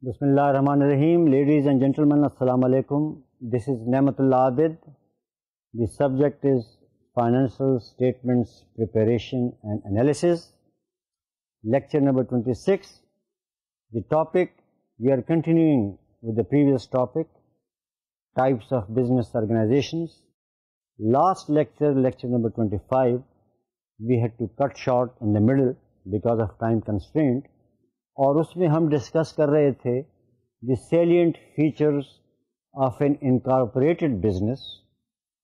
بسم اللہ الرحمن الرحیم. لیڈیز اینڈ جینٹلمین, السلام علیکم. This is Naimat Ullah Abid. The subject is financial statements preparation and analysis. Lecture number 26. The topic we are continuing with the previous topic, types of business organizations. Last lecture, lecture number 25, we had to cut short in the middle because of time constraint, اور اس میں ہم discuss کر رہے تھے the salient features of an incorporated business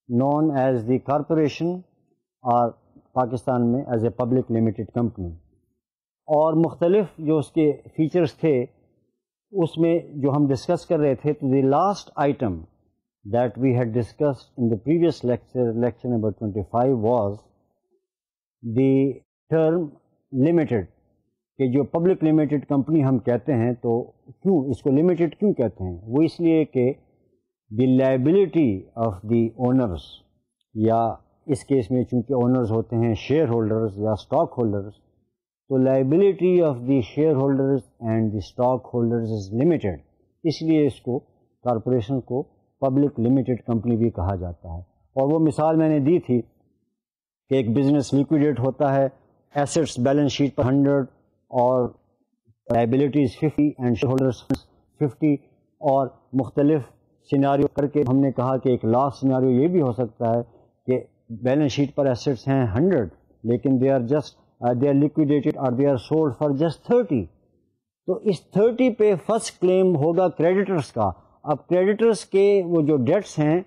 known as the corporation اور پاکستان میں as a public limited company, اور مختلف جو اس کے فیچرز تھے اس میں جو ہم ڈسکس کر رہے تھے. تو the last item that we had discussed in the previous lecture, lecture number 25, was the term limited, کہ جو پبلک لمیٹڈ کمپنی ہم کہتے ہیں تو کیوں اس کو لمیٹڈ کیوں کہتے ہیں؟ وہ اس لیے کہ the liability of the owners, یا اس کیس میں چونکہ اونرز ہوتے ہیں شیئر ہولڈرز یا اسٹاک ہولڈرز, تو liability of the share holders and the stock holders is limited, اس لیے اس کو کارپوریشن کو پبلک لمیٹڈ کمپنی بھی کہا جاتا ہے. اور وہ مثال میں نے دی تھی کہ ایک بزنس لیکویڈیٹ ہوتا ہے, ایسٹس بیلنس شیٹ پر 100 اور لائبلٹیز 50 اینڈ شیئر ہولڈرز 50, اور مختلف سیناریو کر کے ہم نے کہا کہ ایک لاسٹ سیناریو یہ بھی ہو سکتا ہے کہ بیلنس شیٹ پر ایسٹس ہیں 100 لیکن دے آر لیکویڈیٹڈ اور they are sold for just 30. تو اس 30 پہ فرسٹ کلیم ہوگا کریڈیٹرز کا. اب کریڈیٹرز کے وہ جو ڈیٹس ہیں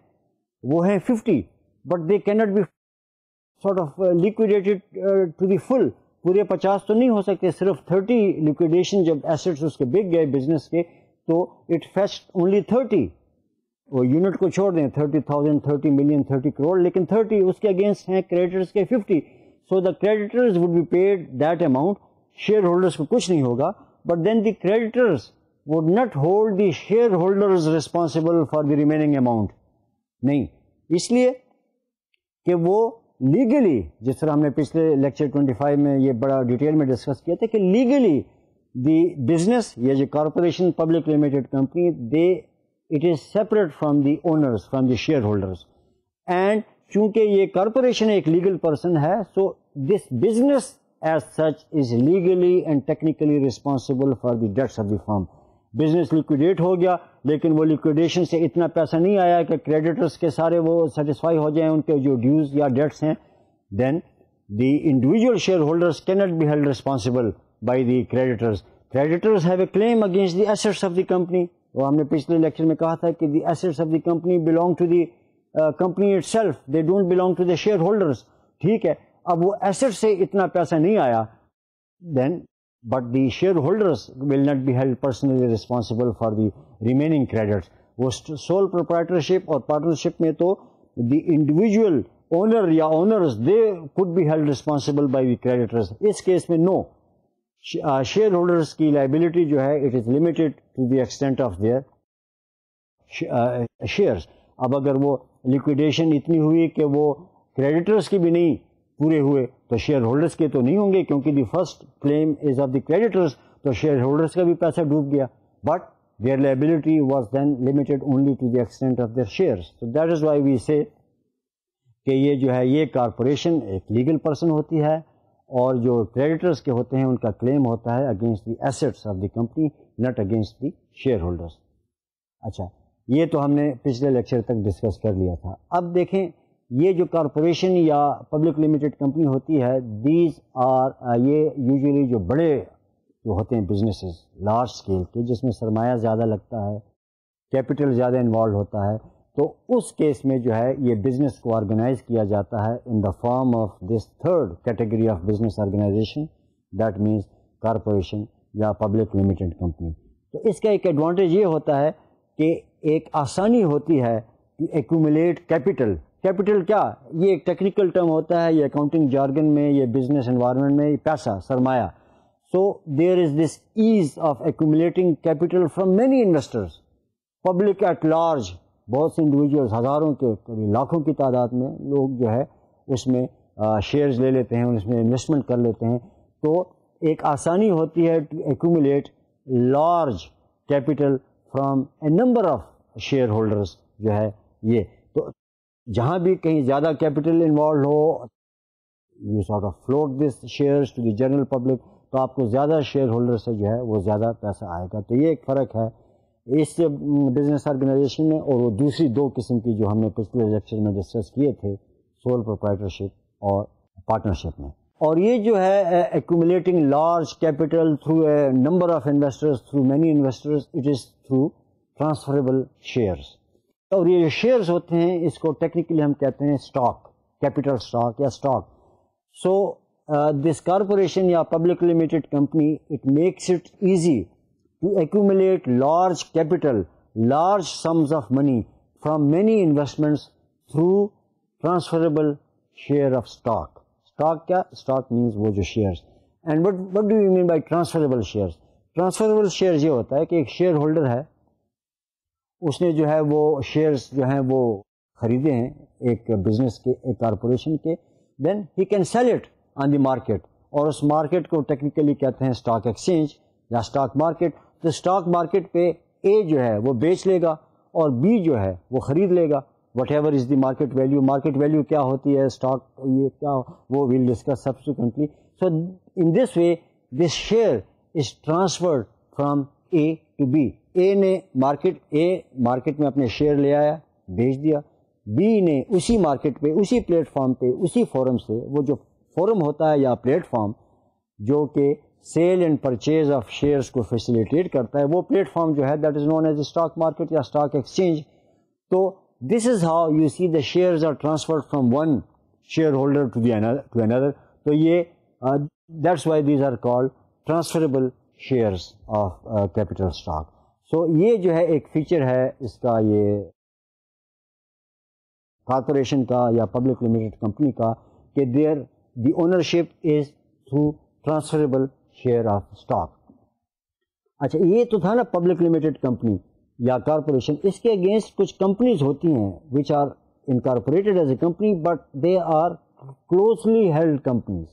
وہ ہیں 50, but they can't be sort of liquidated to the full. پورے 50 تو نہیں ہو سکتے, صرف 30 لیکویڈیشن جب ایسٹس اس کے بک گئے بزنس کے تو اٹ فیچڈ اونلی 30. وہ یونٹ کو چھوڑ دیں 30,000, 30 ملین, 30 کروڑ, لیکن 30 اس کے اگینسٹ ہیں کریڈیٹرز کے 50. So the creditors would be paid that amount, share holders کو کچھ نہیں ہوگا, but then the creditors would not hold the share holders responsible for the remaining amount. نہیں, اس لیے کہ وہ لیگلی, جس طرح ہم نے پچھلے لیکچر 25 میں یہ بڑا ڈیٹیل میں ڈسکس کیا تھا کہ لیگلی دی بزنس یا جو corporation public limited company it is separate from the owners, from the share holders, and چونکہ یہ کارپوریشن ایک لیگل پرسن ہے, so this business as such is legally and technically responsible for the debts of the firm. Business liquidate ہو گیا لیکن وہ لیکویڈیشن سے اتنا پیسہ نہیں آیا کہ کریڈیٹرز کے سارے وہ سیٹسفائی ہو جائیں ان کے جو ڈیوز یا ڈیٹس ہیں, then the individual share holders کی not be held responsible by the creditors. Creditors have a claim against the assets of the company. وہ ہم نے پچھلے لیکچر میں کہا تھا کہ the assets of the company belong to the company itself, they don't belong to the share holders. ٹھیک ہے, اب وہ ایسٹ سے اتنا پیسہ نہیں آیا, دین but the shareholders will not be held personally responsible for the remaining credits. وہ sole proprietorship اور partnership میں تو the individual owner یا owners they could be held responsible by the creditors. اس کیس میں no, shareholders کی liability جو ہے it is limited to the extent of their shares. اب اگر وہ liquidation اتنی ہوئی کہ وہ creditors کی بھی نہیں پورے ہوئے تو شیئر ہولڈرس کے تو نہیں ہوں گے, کیونکہ the first claim is of the creditors, تو شیئر ہولڈرس کا بھی پیسہ ڈوب گیا, but their liability was then limited only to the extent of their shares. تو that is why we say کہ یہ جو ہے یہ کارپوریشن ایک لیگل پرسن ہوتی ہے, اور جو کریڈیٹرز کے ہوتے ہیں ان کا کلیم ہوتا ہے against the assets of the company, not against the share holders. اچھا, یہ تو ہم نے پچھلے لیکچر تک ڈسکس کر لیا تھا. اب دیکھیں یہ جو کارپوریشن یا پبلک لمیٹڈ کمپنی ہوتی ہے, دیز آر یہ یوزلی جو بڑے جو ہوتے ہیں بزنسز لارج اسکیل کے, جس میں سرمایہ زیادہ لگتا ہے, کیپٹل زیادہ انوالو ہوتا ہے, تو اس کیس میں جو ہے یہ بزنس کو آرگنائز کیا جاتا ہے in the form of this third category of business organization, that means corporation یا پبلک لمیٹڈ کمپنی. تو اس کا ایک ایڈوانٹیج یہ ہوتا ہے کہ ایک آسانی ہوتی ہے ایکومولیٹ کیپٹل. کیپٹل کیا, یہ ایک ٹیکنیکل ٹرم ہوتا ہے, یہ اکاؤنٹنگ جارگن میں, یہ بزنس انوائرمنٹ میں پیسہ, سرمایہ. So there is this ease of accumulating capital from many investors. Public at large, بہت سے انڈیویجولس, ہزاروں کے لاکھوں کی تعداد میں لوگ جو ہے اس میں شیئرز لے لیتے ہیں, اس میں انویسٹمنٹ کر لیتے ہیں. تو ایک آسانی ہوتی ہے to accumulate large capital from a number of shareholders جو ہے یہ. تو جہاں بھی کہیں زیادہ capital involved who, you sort of float this shares to the general public, تو آپ کو زیادہ شیئر ہولڈر سے جو ہے وہ زیادہ پیسہ آئے گا. تو یہ ایک فرق ہے اس بزنس آرگنائزیشن میں اور وہ دوسری دو قسم کی جو ہم نے پچھلے لیکچر میں ڈسکس کیے تھے, سول پروپرائٹرشپ اور پارٹنرشپ میں. اور یہ جو ہے ایکومولیٹنگ large capital through a number of investors, through many investors, it is through transferable shares. اور یہ جو شیئرز ہوتے ہیں اس کو ٹیکنیکلی ہم کہتے ہیں اسٹاک, کیپٹل اسٹاک یا اسٹاک. سو دس کارپوریشن یا public limited company, it makes it easy to accumulate large capital, large sums of money from many investments through transferable share of stock. Stock کیا؟ Stock means وہ جو shares. And what do you mean by transferable shares? Transferable shares یہ ہوتا ہے کہ ایک share holder ہے, اس نے جو ہے وہ شیئرس جو ہیں وہ خریدے ہیں ایک بزنس کے, ایک کارپوریشن کے, then he can sell it on the market, اور اس مارکیٹ کو ٹیکنیکلی کہتے ہیں اسٹاک ایکسچینج یا اسٹاک مارکیٹ. تو اسٹاک مارکیٹ پہ اے جو ہے وہ بیچ لے گا اور بی جو ہے وہ خرید لے گا. Whatever is the market value, market value کیا ہوتی ہے اسٹاک, یہ کیا وہ we'll discuss subsequently. So in this way this share is transferred from A to B. A نے مارکیٹ میں اپنے شیئر لے آیا, بیچ دیا. بی نے اسی مارکیٹ پہ, اسی پلیٹ فارم پہ, اسی فورم سے, وہ جو فورم ہوتا ہے یا پلیٹ فارم جو کہ sale and purchase of shares کو فیسیلیٹیٹ کرتا ہے, وہ پلیٹ فارم جو ہے that is known as stock market یا اسٹاک ایکسچینج. تو this is how you see the shares are transferred from one share holder to another. تو یہ that's why these are called transferable shares of capital stock. So یہ جو ہے ایک feature ہے اس کا, یہ کارپوریشن کا یا پبلک لمیٹڈ کمپنی کا, کہ the ownership is through transferable share of stock. اچھا یہ تو تھا نا پبلک لمیٹڈ کمپنی یا کارپوریشن. اس کے اگینسٹ کچھ کمپنیز ہوتی ہیں which are incorporated as a company but they are closely held companies.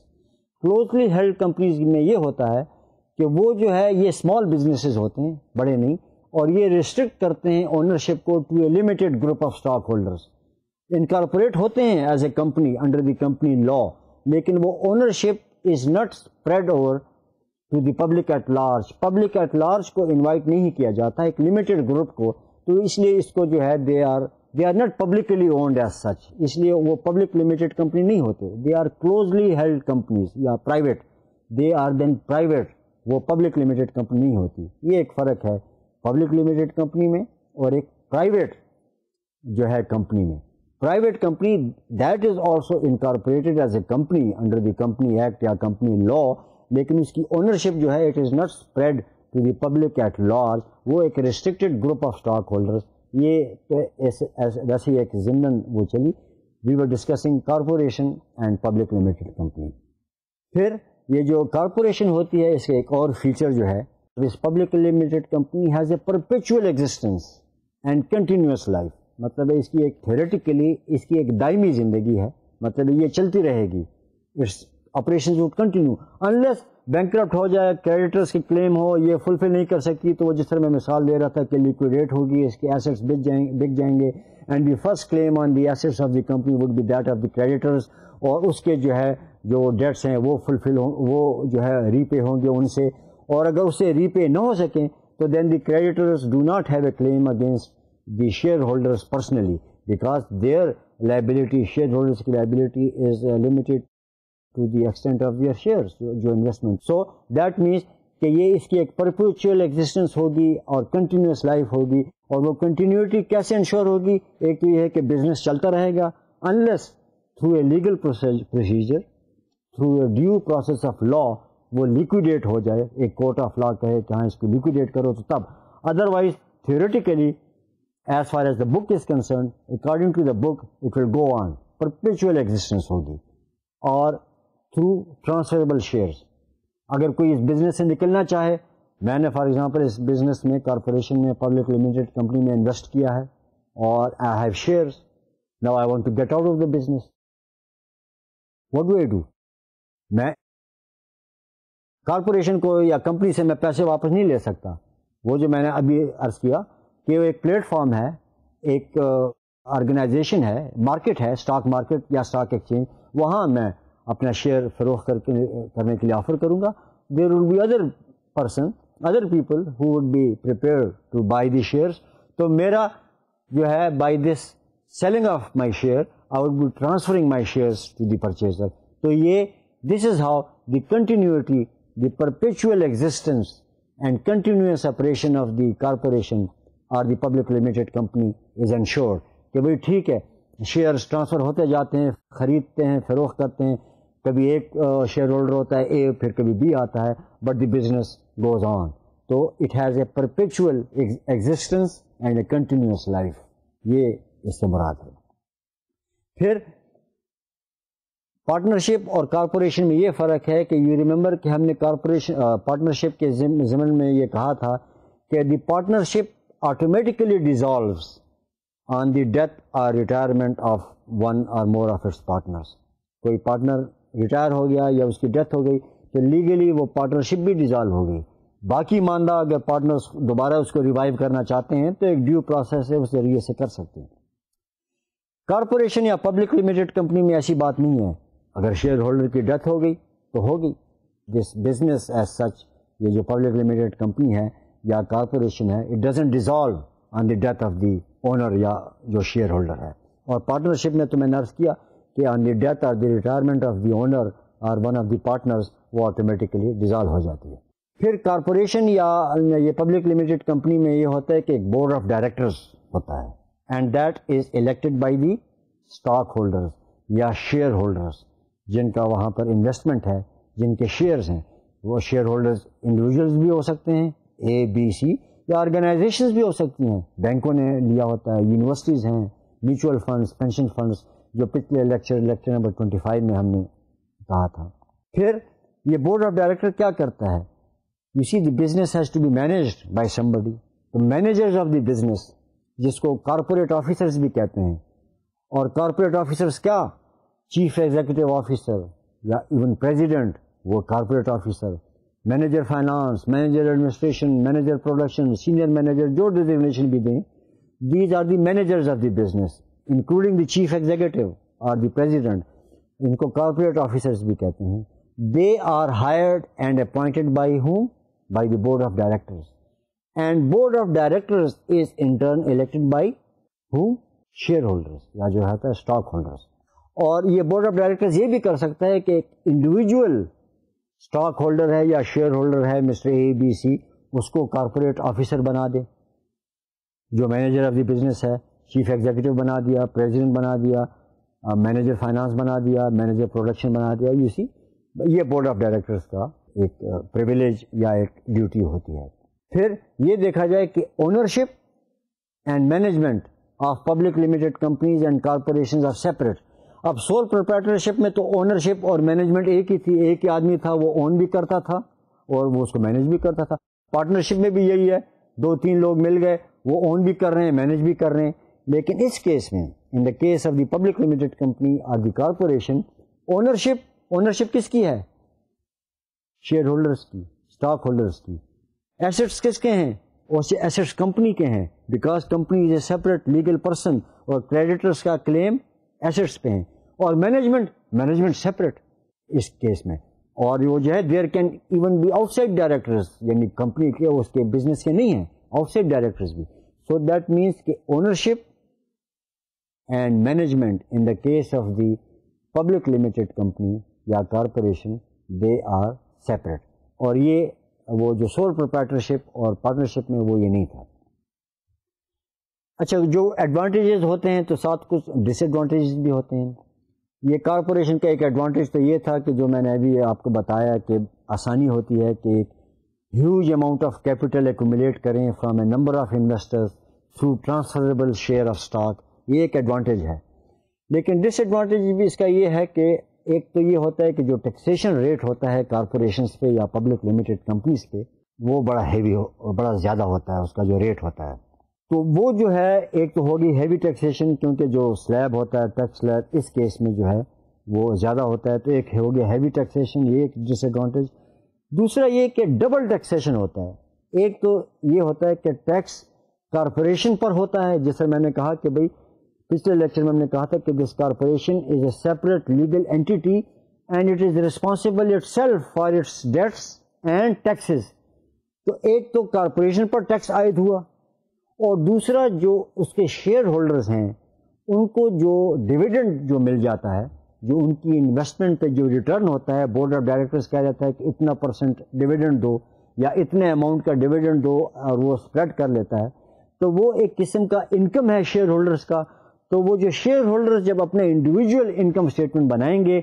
Closely held companies میں یہ ہوتا ہے کہ وہ جو ہے یہ اسمال بزنسز ہوتے ہیں, بڑے نہیں, اور یہ ریسٹرکٹ کرتے ہیں اونرشپ کو to a limited group of stock holders. Incorporate ہوتے ہیں as a company under the company law, لیکن وہ ownership is not spread over to the public at large. Public at large کو انوائٹ نہیں کیا جاتا ایک لمیٹڈ گروپ کو, تو اس لیے اس کو جو ہے they are not publicly owned as such, اس لیے وہ پبلک لمیٹڈ کمپنی نہیں ہوتے. They are closely held companies یا private, they are then private, وہ پبلک لمیٹڈ کمپنی نہیں ہوتی. یہ ایک فرق ہے پبلک لمیٹڈ کمپنی میں اور ایک پرائیویٹ جو ہے کمپنی میں. Private company that is also incorporated as a company under the company act یا کمپنی لا, لیکن اس کی اونرشپ جو ہے it is not spread to the public at large, وہ ایک restricted group of stock holders. یہ ویسے ایک ضمن وہ چلی. We were discussing corporation and public limited company. پھر یہ جو کارپوریشن ہوتی ہے اس کا ایک اور فیچر جو ہے, this public limited company has a perpetual existence and continuous life. مطلب ہے اس کی ایک تھیوریٹیکلی اس کی ایک دائمی زندگی ہے, مطلب یہ چلتی رہے گی. Its operations would continue unless bankrupt ہو جائے, کریڈیٹرس کی کلیم ہو, یہ فلفل نہیں کر سکتی, تو وہ جس طرح میں مثال دے رہا تھا کہ لیکویڈیٹ ہوگی, اس کے ایسیٹس بک جائیں گے, and the first claim on the assets of the company would be that of the creditors, اور اس کے جو ہے جو ڈیٹس ہیں وہ فلفل وہ جو ہے ری پے ہوں گے ان سے. اور اگر اسے ری پے نہ ہو سکیں تو then the creditors do not have a claim against the share holders personally, because their liability, share holders کی liability is limited to the extent of their shares جو انویسٹمنٹ. سو دیٹ مینس کہ یہ اس کی ایک پرپیچوئل existence ہوگی اور continuous life ہوگی. اور وہ کنٹینیوٹی کیسے انشور ہوگی؟ ایک تو یہ ہے کہ بزنس چلتا رہے گا unless through a legal procedure, through a due process of law وہ لیکویڈیٹ ہو جائے, ایک کورٹ آف لا کہے کہ ہاں اس کو لیکویڈیٹ کرو تو تب. Otherwise theoretically as far as the book is concerned, according to the book it will go on, perpetual existence ہوگی. اور تھرو ٹرانسفریبل شیئرس, اگر کوئی اس بزنس سے نکلنا چاہے, میں نے فار ایگزامپل اس بزنس میں کارپوریشن میں پبلک لمیٹڈ کمپنی میں انویسٹ کیا ہے اور I have shares, now I want to get out of the business, what do I do? میں کارپوریشن کو یا کمپنی سے میں پیسے واپس نہیں لے سکتا, وہ جو میں نے ابھی عرض کیا کہ وہ ایک پلیٹ فارم ہے, ایک آرگنائزیشن ہے, مارکیٹ ہے, اسٹاک مارکیٹ یا اسٹاک ایکسچینج, وہاں میں اپنا شیئر فروخت کرنے کے لیے آفر کروں گا. There will be other people who would be prepared to buy the shares. تو میرا جو ہے by this selling of my share I would be transferring my shares to the purchaser. تو یہ this is how the continuity, the perpetual existence and continuous operation of the corporation اور the public limited company is ensured کہ بھائی ٹھیک ہے, shares transfer ہوتے جاتے ہیں, خریدتے ہیں, فروخت کرتے ہیں, کبھی ایک شیئر ہولڈر ہوتا ہے اے, پھر کبھی بی آتا ہے, but the business goes on. تو it has a perpetual existence and a continuous life, یہ اس سے مراد ہے. پھر پارٹنرشپ اور کارپوریشن میں یہ فرق ہے کہ یو ریممبر کہ ہم نے پارٹنرشپ کے ضمن میں یہ کہا تھا کہ the partnership automatically dissolves on the death or retirement of one or more of its partners. کوئی پارٹنر ریٹائر ہو گیا یا اس کی ڈیتھ ہو گئی تو لیگلی وہ پارٹنرشپ بھی ڈیزالو ہو گئی. باقی ماندہ اگر پارٹنرس دوبارہ اس کو ریوائیو کرنا چاہتے ہیں تو ایک ڈیو پروسیس ہے, اس ذریعے سے کر سکتے ہیں. کارپوریشن یا پبلک لمیٹڈ کمپنی میں ایسی بات نہیں ہے, اگر شیئر ہولڈر کی ڈیتھ ہو گئی تو ہو گئی. دس بزنس ایز سچ, یہ جو پبلک لمیٹڈ کمپنی ہے یا کارپوریشن ہے, it doesn't dissolve on the death of the owner یا جو شیئر ہولڈر ہے. اور پارٹنرشپ میں تو میں نے عرض کیا کہ آن دی ڈیتھ اور دی ریٹائرمنٹ آف دی اونر اور ون آف دی پارٹنرز وہ آٹومیٹیکلی ڈیزالو ہو جاتی ہے. پھر کارپوریشن یا یہ پبلک لمیٹڈ کمپنی میں یہ ہوتا ہے کہ ایک بورڈ آف ڈائریکٹرز ہوتا ہے, and that is elected by the stock holders یا شیئر ہولڈرز, جن کا وہاں پر انویسٹمنٹ ہے, جن کے شیئرز ہیں. وہ شیئر ہولڈرز انڈیویجولز بھی ہو سکتے ہیں, اے بی سی, یا آرگنائزیشنز بھی ہو سکتی ہیں, بینکوں نے لیا ہوتا ہے, یونیورسٹیز ہیں, میوچل فنڈز, پینشن فنڈز, جو پچھلے لیکچر نمبر 25 میں ہم نے کہا تھا. پھر یہ بورڈ آف ڈائریکٹر کیا کرتا ہے؟ You see the business has to be managed by somebody. تو مینیجرز آف دی بزنس, جس کو کارپوریٹ آفیسرز بھی کہتے ہیں, اور کارپوریٹ آفیسرز کیا, چیف ایگزیکٹو آفیسر یا ایون پریزیڈنٹ, وہ corporate officer, manager finance, manager administration, manager production, senior manager, جو ڈیزگنیشن بھی دیں, these are the managers of the business including the chief executive اور دی پریزیڈنٹ. ان کو corporate officers بھی کہتے ہیں. They are hired and appointed by whom? By the board of directors. And board of directors is in turn elected by whom? Shareholders, یا جو ہوتا ہے stock holders. اور یہ بورڈ آف ڈائریکٹرز یہ بھی کر سکتا ہے کہ ایک انڈیویجول اسٹاک ہولڈر ہے یا شیئر ہولڈر ہے, مسٹر اے بی سی, اس کو کارپوریٹ آفیسر بنا دے, جو مینیجر آف دی بزنس ہے, چیف ایگزیکٹو بنا دیا, پریزیڈنٹ بنا دیا, مینیجر فائنانس بنا دیا, مینیجر پروڈکشن بنا دیا. یو سی, یہ بورڈ آف ڈائریکٹرز کا ایک پریویلیج یا ایک ڈیوٹی ہوتی ہے. پھر یہ دیکھا جائے کہ ownership and management of public limited companies and corporations are separate. اب سول پروپرائٹرشپ میں تو اونرشپ اور مینجمنٹ ایک ہی تھی, ایک ہی آدمی تھا, وہ اون بھی کرتا تھا اور وہ اس کو مینیج بھی کرتا تھا. پارٹنرشپ میں بھی یہی ہے, 2-3 لوگ مل گئے, وہ اون بھی کر رہے ہیں, مینیج بھی کر رہے ہیں. لیکن اس کیس میں, in the case of the public limited company اور دی کارپوریشن, اونرشپ کس کی ہے؟ شیئر ہولڈرز کی, اسٹاک ہولڈرز کی. ایسٹس کس کے ہیں؟ ایسٹس کمپنی کے ہیں, because company is a separate legal person, اور کریڈیٹرز کا کلیم ایسٹس پہ ہیں. اور مینجمنٹ سیپریٹ اس کیس میں. اور وہ جو ہے there can even be outside directors, یعنی کمپنی کے اس کے بزنس کے نہیں ہیں, آؤٹ سائڈ ڈائریکٹرز بھی. سو دیٹ مینس کہ ownership and management in the case of the public limited company یا کارپوریشن, دے آر سیپریٹ. اور یہ وہ جو سول پروپرائٹرشپ اور پارٹنرشپ میں وہ یہ نہیں تھا. اچھا, جو ایڈوانٹیجز ہوتے ہیں تو ساتھ کچھ ڈس ایڈوانٹیجز بھی ہوتے ہیں. یہ کارپوریشن کا ایک ایڈوانٹیج تو یہ تھا کہ جو میں نے ابھی آپ کو بتایا کہ آسانی ہوتی ہے کہ ایک huge amount of capital accumulate کریں from a number of investors through transferable share of stock, یہ ایک ایڈوانٹیج ہے. لیکن ڈس ایڈوانٹیج بھی اس کا یہ ہے کہ ایک تو یہ ہوتا ہے کہ جو ٹیکسیشن ریٹ ہوتا ہے کارپوریشنس پہ یا پبلک لمیٹڈ کمپنیز پہ, وہ بڑا ہیوی بڑا زیادہ ہوتا ہے, اس کا جو ریٹ ہوتا ہے. تو وہ جو ہے ایک تو ہوگی ہیوی ٹیکسیشن, کیونکہ جو سلیب ہوتا ہے ٹیکس سلیب, اس کیس میں جو ہے وہ زیادہ ہوتا ہے, تو ایک ہوگی ہیوی ٹیکسیشن, یہ ایک ڈس ایڈوانٹیج. دوسرا یہ کہ ڈبل ٹیکسیشن ہوتا ہے, ایک تو یہ ہوتا ہے کہ ٹیکس کارپوریشن پر ہوتا ہے، جیسے میں نے کہا کہ بھائی پچھلے لیکچر میں ہم نے کہا تھا کہ this corporation is a separate legal entity and it is responsible itself for its debts and taxes. تو ایک تو کارپوریشن پر ٹیکس عائد ہوا، اور دوسرا جو اس کے شیئر ہولڈرز ہیں ان کو جو ڈویڈنڈ جو مل جاتا ہے، جو ان کی انویسٹمنٹ پہ جو ریٹرن ہوتا ہے، بورڈ آف ڈائریکٹرز کہا جاتا ہے کہ اتنا پرسنٹ ڈویڈنڈ دو یا اتنے اماؤنٹ کا ڈویڈنڈ دو، اور وہ اسپریڈ کر لیتا ہے. تو وہ ایک قسم کا انکم ہے شیئر ہولڈرز کا. تو وہ جو شیئر ہولڈرز جب اپنے انڈیویجول انکم اسٹیٹمنٹ بنائیں گے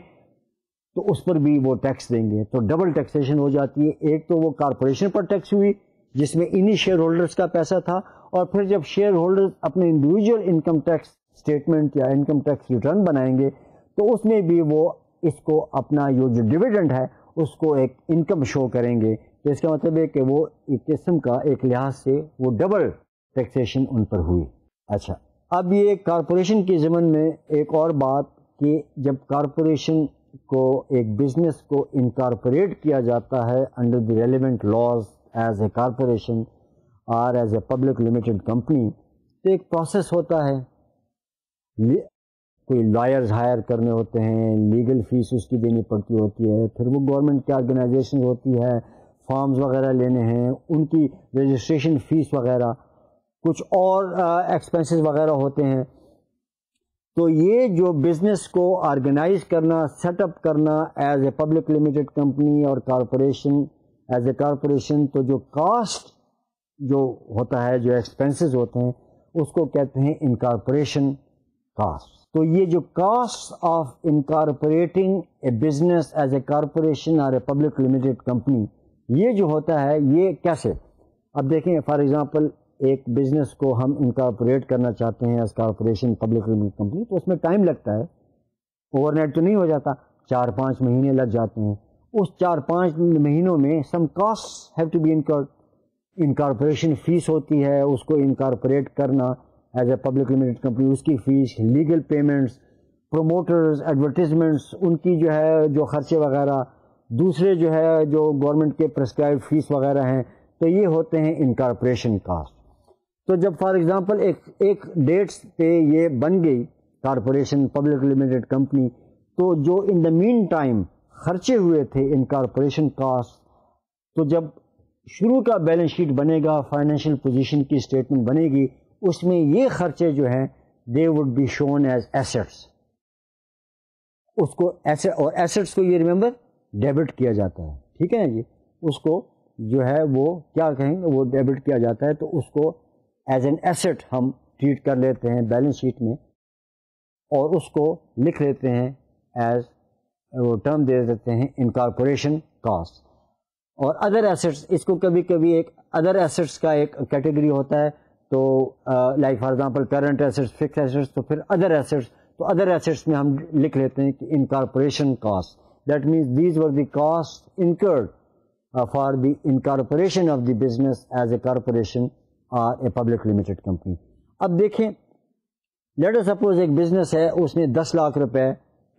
تو اس پر بھی وہ ٹیکس دیں گے. تو ڈبل ٹیکسیشن ہو جاتی ہے. ایک تو وہ کارپوریشن پر ٹیکس ہوئی جس میں انہی شیئر ہولڈرز کا پیسہ تھا، اور پھر جب شیئر ہولڈرز اپنے انڈیویجول انکم ٹیکس اسٹیٹمنٹ یا انکم ٹیکس ریٹرن بنائیں گے تو اس میں بھی وہ اس کو اپنا جو ڈویڈنڈ ہے اس کو ایک انکم شو کریں گے. تو اس کا مطلب ہے کہ وہ ایک قسم کا ایک لحاظ سے وہ ڈبل ٹیکسیشن ان پر ہوئی. اچھا، اب یہ کارپوریشن کے ضمن میں ایک اور بات کہ جب کارپوریشن کو ایک بزنس کو انکارپوریٹ کیا جاتا ہے under the relevant laws as a corporation اور as a public limited company, تو ایک پروسیس ہوتا ہے. کوئی لائرز ہائر کرنے ہوتے ہیں، لیگل فیس اس کی دینی پڑتی ہوتی ہے، پھر وہ گورنمنٹ کی آرگنائزیشن ہوتی ہے، فارمز وغیرہ لینے ہیں، ان کی رجسٹریشن فیس وغیرہ، کچھ اور ایکسپنسز وغیرہ ہوتے ہیں. تو یہ جو بزنس کو آرگنائز کرنا، سیٹ اپ کرنا as a public limited company اور کارپوریشن ایز اے کارپوریشن، تو جو کاسٹ جو ہوتا ہے، جو ایکسپنسز ہوتے ہیں، اس کو کہتے ہیں انکارپوریشن کاسٹ. تو یہ جو cost of incorporating a business as a corporation اور اے پبلک لمیٹڈ کمپنی، یہ جو ہوتا ہے یہ کیسے؟ اب دیکھیں فار ایگزامپل ایک بزنس کو ہم انکارپوریٹ کرنا چاہتے ہیں as corporation public limited company, تو اس میں ٹائم لگتا ہے، اوور نائٹ تو نہیں ہو جاتا، 4-5 مہینے لگ جاتے ہیں. اس 4-5 مہینوں میں some cost have to be incurred. Incorporation fees ہوتی ہے، اس کو انکارپوریٹ کرنا as a public limited company, اس کی fees, legal payments, promoters, advertisements, ان کی جو ہے جو خرچے وغیرہ، دوسرے جو ہے جو گورنمنٹ کے پرسکرائب فیس وغیرہ ہیں، تو یہ ہوتے ہیں انکارپوریشن کاسٹ. تو جب فار ایگزامپل ایک ڈیٹس پہ یہ بن گئی کارپوریشن پبلک لمیٹڈ کمپنی، تو جو ان دا مین ٹائم خرچے ہوئے تھے انکارپوریشن کاسٹ، تو جب شروع کا بیلنس شیٹ بنے گا، فائنینشیل پوزیشن کی اسٹیٹمنٹ بنے گی، اس میں یہ خرچے جو ہیں they would be shown as assets. اس کو اور ایسٹس کو یہ ریمبر ڈیبٹ کیا جاتا ہے، ٹھیک ہے نا جی. اس کو جو ہے وہ کیا کہیں گے، وہ ڈیبٹ کیا جاتا ہے، تو اس کو ایز این ایسٹ ہم ٹریٹ کر لیتے ہیں بیلنس شیٹ میں، اور اس کو لکھ لیتے ہیں ایز وہ ٹرم دے دیتے ہیں انکارپوریشن کاسٹ. اور ادر ایسٹس، اس کو کبھی کبھی ایک ادر ایسٹس کا ایک کیٹیگری ہوتا ہے، تو like for example current assets, fix assets, تو پھر ادر ایسٹس. تو ادر ایسٹس میں ہم لکھ لیتے ہیں کہ incorporation cost. That means these were the cost incurred for the incorporation of the business as a corporation اور اے پبلک لمیٹڈ کمپنی. اب دیکھیں، لیٹ اس سپوز ایک بزنس ہے، اس نے 10 لاکھ روپے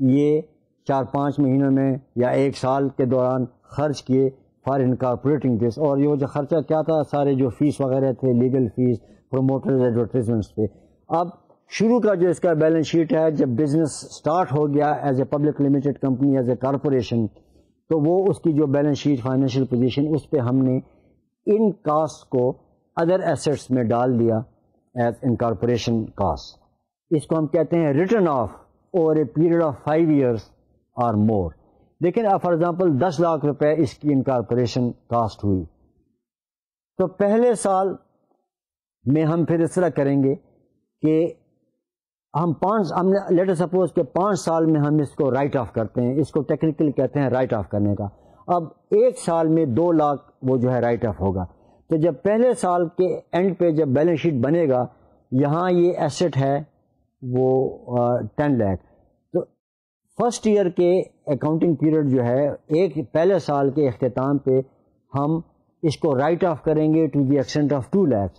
یہ 4-5 مہینوں میں یا 1 سال کے دوران خرچ کیے فار انکارپوریٹنگ دس. اور یہ جو خرچہ کیا تھا، سارے جو فیس وغیرہ تھے، لیگل فیس، پروموٹرز، ایڈورٹیزمنٹس پہ. اب شروع کا جو اس کا بیلنس شیٹ ہے، جب بزنس سٹارٹ ہو گیا as a public limited company, as a corporation, تو وہ اس کی جو بیلنس شیٹ، فائنینشیل پوزیشن، اس پہ ہم نے ان کاسٹ کو ادر ایسٹس میں ڈال دیا ایز انکارپوریشن کاسٹ. اس کو ہم کہتے ہیں return of over a period of 5 years اور مور. لیکن فار ایگزامپل 10 لاکھ روپے اس کی انکارپوریشن کاسٹ ہوئی، تو پہلے سال میں ہم پھر اس طرح کریں گے کہ ہم لیٹ اس سپوز کہ 5 سال میں ہم اس کو رائٹ آف کرتے ہیں. اس کو ٹیکنیکلی کہتے ہیں رائٹ آف کرنے کا. اب 1 سال میں 2 لاکھ وہ جو ہے رائٹ آف ہوگا. تو جب پہلے سال کے اینڈ پہ جب بیلنس شیٹ بنے گا، یہاں یہ ایسٹ ہے وہ 10 لاکھ. تو فرسٹ ایئر کے اکاؤنٹنگ پیریڈ جو ہے، ایک پہلے سال کے اختتام پہ ہم اس کو رائٹ آف کریں گے to the extent of 2 lakh.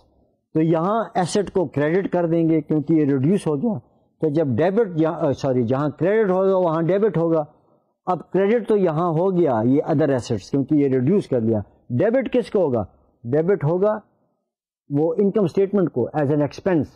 تو یہاں ایسٹ کو کریڈٹ کر دیں گے کیونکہ یہ ریڈیوس ہو گیا. تو جب ڈیبٹ جہاں کریڈٹ ہوگا وہاں ڈیبٹ ہوگا. اب کریڈٹ تو یہاں ہو گیا یہ ادر ایسٹس کیونکہ یہ ریڈیوس کر لیا. ڈیبٹ کس کو ہوگا؟ ڈیبٹ ہوگا وہ انکم اسٹیٹمنٹ کو ایز این ایکسپینس,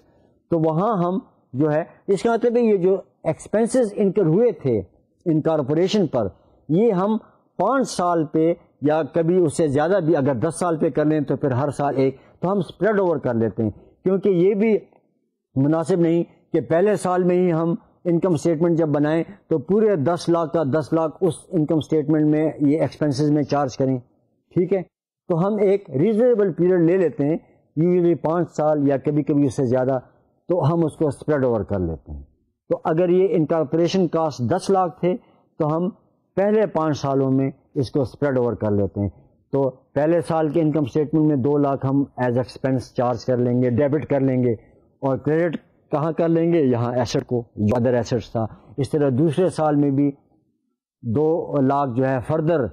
تو وہاں ہم جو ہے اس کا مطلب ہے یہ جو ایکسپینسز انکر ہوئے تھے انکارپوریشن پر, یہ ہم 5 سال پہ یا کبھی اس سے زیادہ بھی اگر 10 سال پہ کر لیں تو پھر ہر سال ایک, تو ہم اسپریڈ اوور کر لیتے ہیں, کیونکہ یہ بھی مناسب نہیں کہ پہلے سال میں ہی ہم انکم اسٹیٹمنٹ جب بنائیں تو پورے 10 لاکھ کا 10 لاکھ اس انکم اسٹیٹمنٹ میں یہ ایکسپینسز میں چارج کریں. ٹھیک ہے, تو ہم ایک ریزنیبل پیریڈ لے لیتے ہیں, یوزلی 5 سال یا کبھی کبھی اس سے زیادہ, تو ہم اس کو اسپریڈ اوور کر لیتے ہیں. تو اگر یہ انکارپوریشن کاسٹ 10 لاکھ تھے تو ہم پہلے 5 سالوں میں اس کو اسپریڈ اوور کر لیتے ہیں. تو پہلے سال کے انکم اسٹیٹمنٹ میں 2 لاکھ ہم ایز ایکسپینس چارج کر لیں گے, ڈیبٹ کر لیں گے, اور کریڈٹ کہاں کر لیں گے, یہاں ایسٹ کو, جو ادر ایسٹس تھا. اس طرح دوسرے سال میں بھی 2 لاکھ جو ہے فردر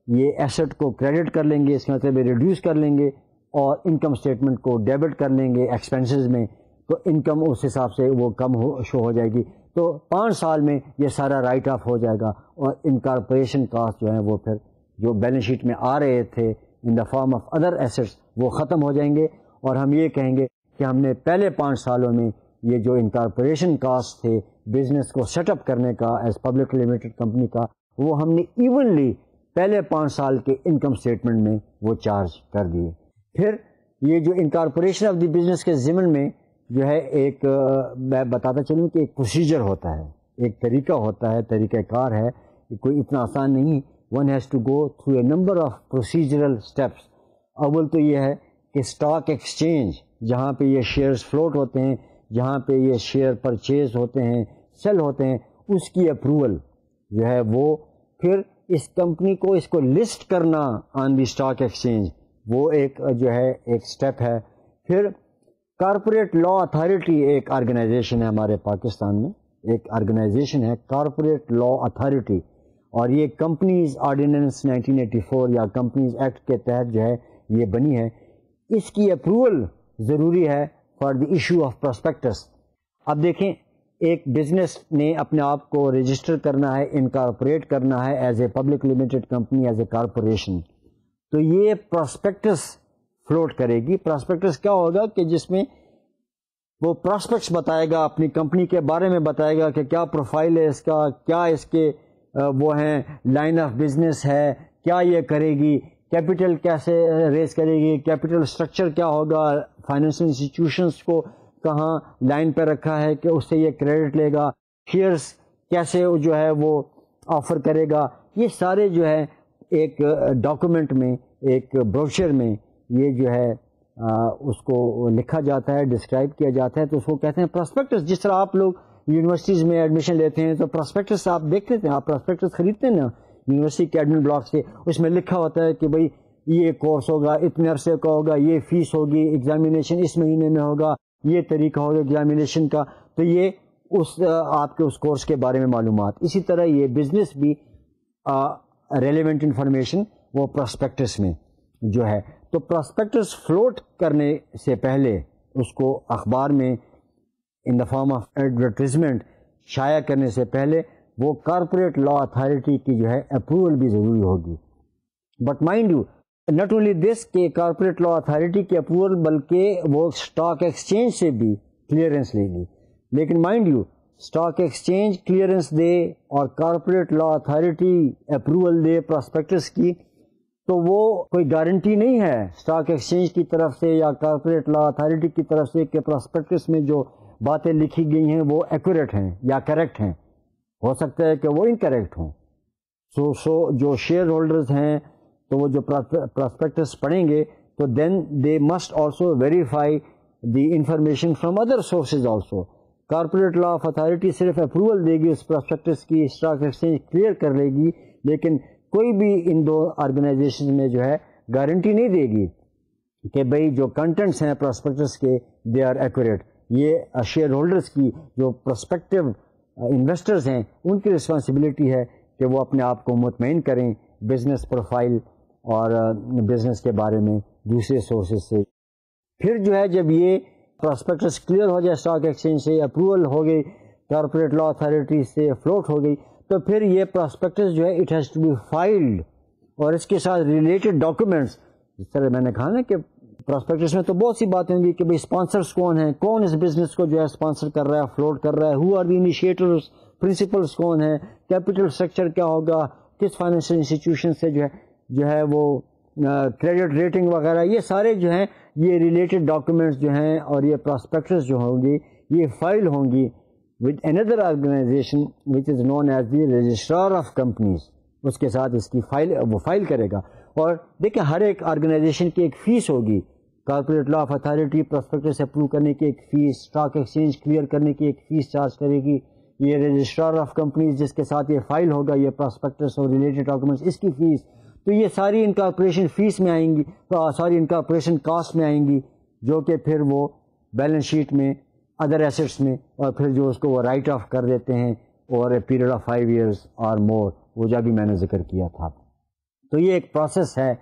یہ ایسٹ کو کریڈٹ کر لیں گے, اس کا مطلب ریڈیوس کر لیں گے, اور انکم اسٹیٹمنٹ کو ڈیبٹ کر لیں گے ایکسپینسز میں, تو انکم اس حساب سے وہ کم شو ہو جائے گی. تو 5 سال میں یہ سارا رائٹ آف ہو جائے گا, اور انکارپوریشن کاسٹ جو ہیں وہ پھر جو بیلنس شیٹ میں آ رہے تھے in the form of other assets وہ ختم ہو جائیں گے, اور ہم یہ کہیں گے کہ ہم نے پہلے 5 سالوں میں یہ جو انکارپوریشن کاسٹ تھے بزنس کو سیٹ اپ کرنے کا ایز پبلک لمیٹڈ کمپنی کا, وہ ہم نے ایونلی پہلے 5 سال کے انکم اسٹیٹمنٹ میں وہ چارج کر دیے. پھر یہ جو انکارپوریشن آف دی بزنس کے ضمن میں جو ہے ایک میں بتاتا چلوں کہ ایک پروسیجر ہوتا ہے, ایک طریقہ ہوتا ہے, طریقہ کار ہے, کوئی اتنا آسان نہیں. One has to go through a number of procedural steps. اول تو یہ ہے کہ اسٹاک ایکسچینج جہاں پہ یہ شیئرز فلوٹ ہوتے ہیں, جہاں پہ یہ شیئر پرچیز ہوتے ہیں, سیل ہوتے ہیں, اس کی اپروول جو ہے وہ, پھر اس کمپنی کو اس کو لسٹ کرنا آن دی اسٹاک ایکسچینج, وہ ایک جو ہے ایک اسٹیپ ہے. پھر کارپوریٹ لا اتھارٹی ایک آرگنائزیشن ہے ہمارے پاکستان میں, ایک آرگنائزیشن ہے کارپوریٹ لا اتھارٹی, اور یہ کمپنیز آرڈیننس 1984 یا کمپنیز ایکٹ کے تحت جو ہے یہ بنی ہے. اس کی اپروول ضروری ہے for the issue of prospectus. اب دیکھیں, ایک بزنس نے اپنے آپ کو رجسٹر کرنا ہے, انکارپوریٹ کرنا ہے as a public limited company, as a corporation, تو یہ پراسپیکٹس فلوٹ کرے گی. پراسپیکٹس کیا ہوگا کہ جس میں وہ پراسپیکٹس بتائے گا, اپنی کمپنی کے بارے میں بتائے گا کہ کیا پروفائل ہے اس کا, کیا اس کے وہ ہیں لائن آف بزنس ہے, کیا یہ کرے گی, کیپٹل کیسے ریز کرے گی, کیپٹل اسٹرکچر کیا ہوگا, فائنینشیل انسٹیٹیوشنس کو کہاں لائن پہ رکھا ہے کہ اس سے یہ کریڈٹ لے گا, شیئرس کیسے جو ہے وہ آفر کرے گا. یہ سارے جو ہے ایک ڈاکومنٹ میں, ایک بروشر میں یہ جو ہے اس کو لکھا جاتا ہے, ڈسکرائب کیا جاتا ہے, تو اس کو کہتے ہیں پراسپیکٹس. جس طرح آپ لوگ یونیورسٹیز میں ایڈمیشن لیتے ہیں تو پراسپیکٹس آپ دیکھ لیتے ہیں, آپ پراسپیکٹس خریدتے ہیں نا یونیورسٹی کے ایڈمن بلاک سے, اس میں لکھا ہوتا ہے کہ بھئی یہ کورس ہوگا, اتنے عرصے کا ہوگا, یہ فیس ہوگی, ایگزامینیشن اس مہینے میں ہوگا, یہ طریقہ ہوگا ایگزامینیشن کا, تو یہ اس آپ کے اس کورس کے بارے میں معلومات. اسی طرح یہ بزنس بھی ریلیونٹ انفارمیشن وہ پراسپیکٹس میں جو ہے. تو پراسپیکٹس فلوٹ کرنے سے پہلے اس کو اخبار میں in the form of advertisement شائع کرنے سے پہلے وہ کارپوریٹ لا اتھارٹی کی جو ہے اپروول بھی ضروری ہوگی. But mind you not only this کہ کارپوریٹ لا اتھارٹی کی اپروول بلکہ وہ اسٹاک ایکسچینج سے بھی کلیئرنس لے گی. لیکن mind you stock exchange clearance دے اور کارپوریٹ لا اتھارٹی اپروول دے پراسپیکٹس کی, تو وہ کوئی گارنٹی نہیں ہے اسٹاک ایکسچینج کی طرف سے یا کارپوریٹ لا اتھارٹی کی طرف سے کہ پراسپیکٹس میں جو باتیں لکھی گئی ہیں وہ ایکوریٹ ہیں یا کریکٹ ہیں. ہو سکتا ہے کہ وہ انکریکٹ ہوں. سو جو شیئر ہولڈرز ہیں تو وہ جو پراسپیکٹس پڑھیں گے تو then they must also verify the information from other sources also. Corporate law of authority صرف اپروول دے گی اس پراسپیکٹس کی, اسٹاک ایکسچینج کلیئر کر لے گی, لیکن کوئی بھی ان دو آرگنائزیشن میں جو ہے گارنٹی نہیں دے گی کہ بھئی جو کنٹینٹس ہیں پراسپیکٹس کے دے آر ایکوریٹ. یہ شیئر ہولڈرز کی جو پرسپیکٹو انویسٹرز ہیں ان کی رسپانسبلٹی ہے کہ وہ اپنے آپ کو مطمئن کریں بزنس پروفائل اور بزنس کے بارے میں دوسرے سورسز سے. پھر جو ہے جب یہ پراسپیکٹس کلیئر ہو جائے اسٹاک ایکسچینج سے, اپروول ہو گئی کارپوریٹ لا اتھارٹی سے, فلوٹ ہو گئی, تو پھر یہ پراسپیکٹس جو ہے it has to be filed, اور اس کے ساتھ ریلیٹڈ ڈاکومنٹس جس طرح میں نے کہا نا کہ پراسپیکٹس میں تو بہت سی باتیں ہوں گی کہ بھائی اسپانسرس کون ہیں, کون اس بزنس کو جو ہے اسپانسر کر رہا ہے, فلوٹ کر رہا ہے, ہو آر دی انیشیٹرز, پرنسپلس کون ہیں, کیپٹل اسٹرکچر کیا ہوگا, کس فائنینشیل انسٹیٹیوشن سے جو ہے وہ کریڈٹ ریٹنگ وغیرہ, یہ سارے جو ہیں یہ ریلیٹڈ ڈاکومنٹس جو ہیں اور یہ پراسپیکٹس جو ہوں گی یہ فائل ہوں گی with another organization which is known as the registrar of companies. اس کے ساتھ اس کی فائل وہ فائل کرے گا. اور دیکھیں ہر ایک آرگنائزیشن کی ایک فیس ہوگی, corporate law of authority prospectus approve کرنے کی ایک فیس, اسٹاک ایکسچینج کلیئر کرنے کی ایک فیس چارج کرے گی, یہ رجسٹرار آف کمپنیز جس کے ساتھ یہ فائل ہوگا یہ پراسپیکٹس اور ریلیٹڈ ڈاکومنٹس اس کی فیس, تو یہ ساری انکارپوریشن فیس میں آئیں گی, ساری انکارپوریشن کاسٹ میں آئیں گی, جو کہ پھر وہ بیلنس شیٹ میں ادر ایسٹس میں, اور پھر جو اس کو وہ رائٹ آف کر دیتے ہیں اور اے پیریڈ آف 5 years اور مور, وہ جو بھی میں نے ذکر کیا تھا. تو یہ ایک پروسیس ہے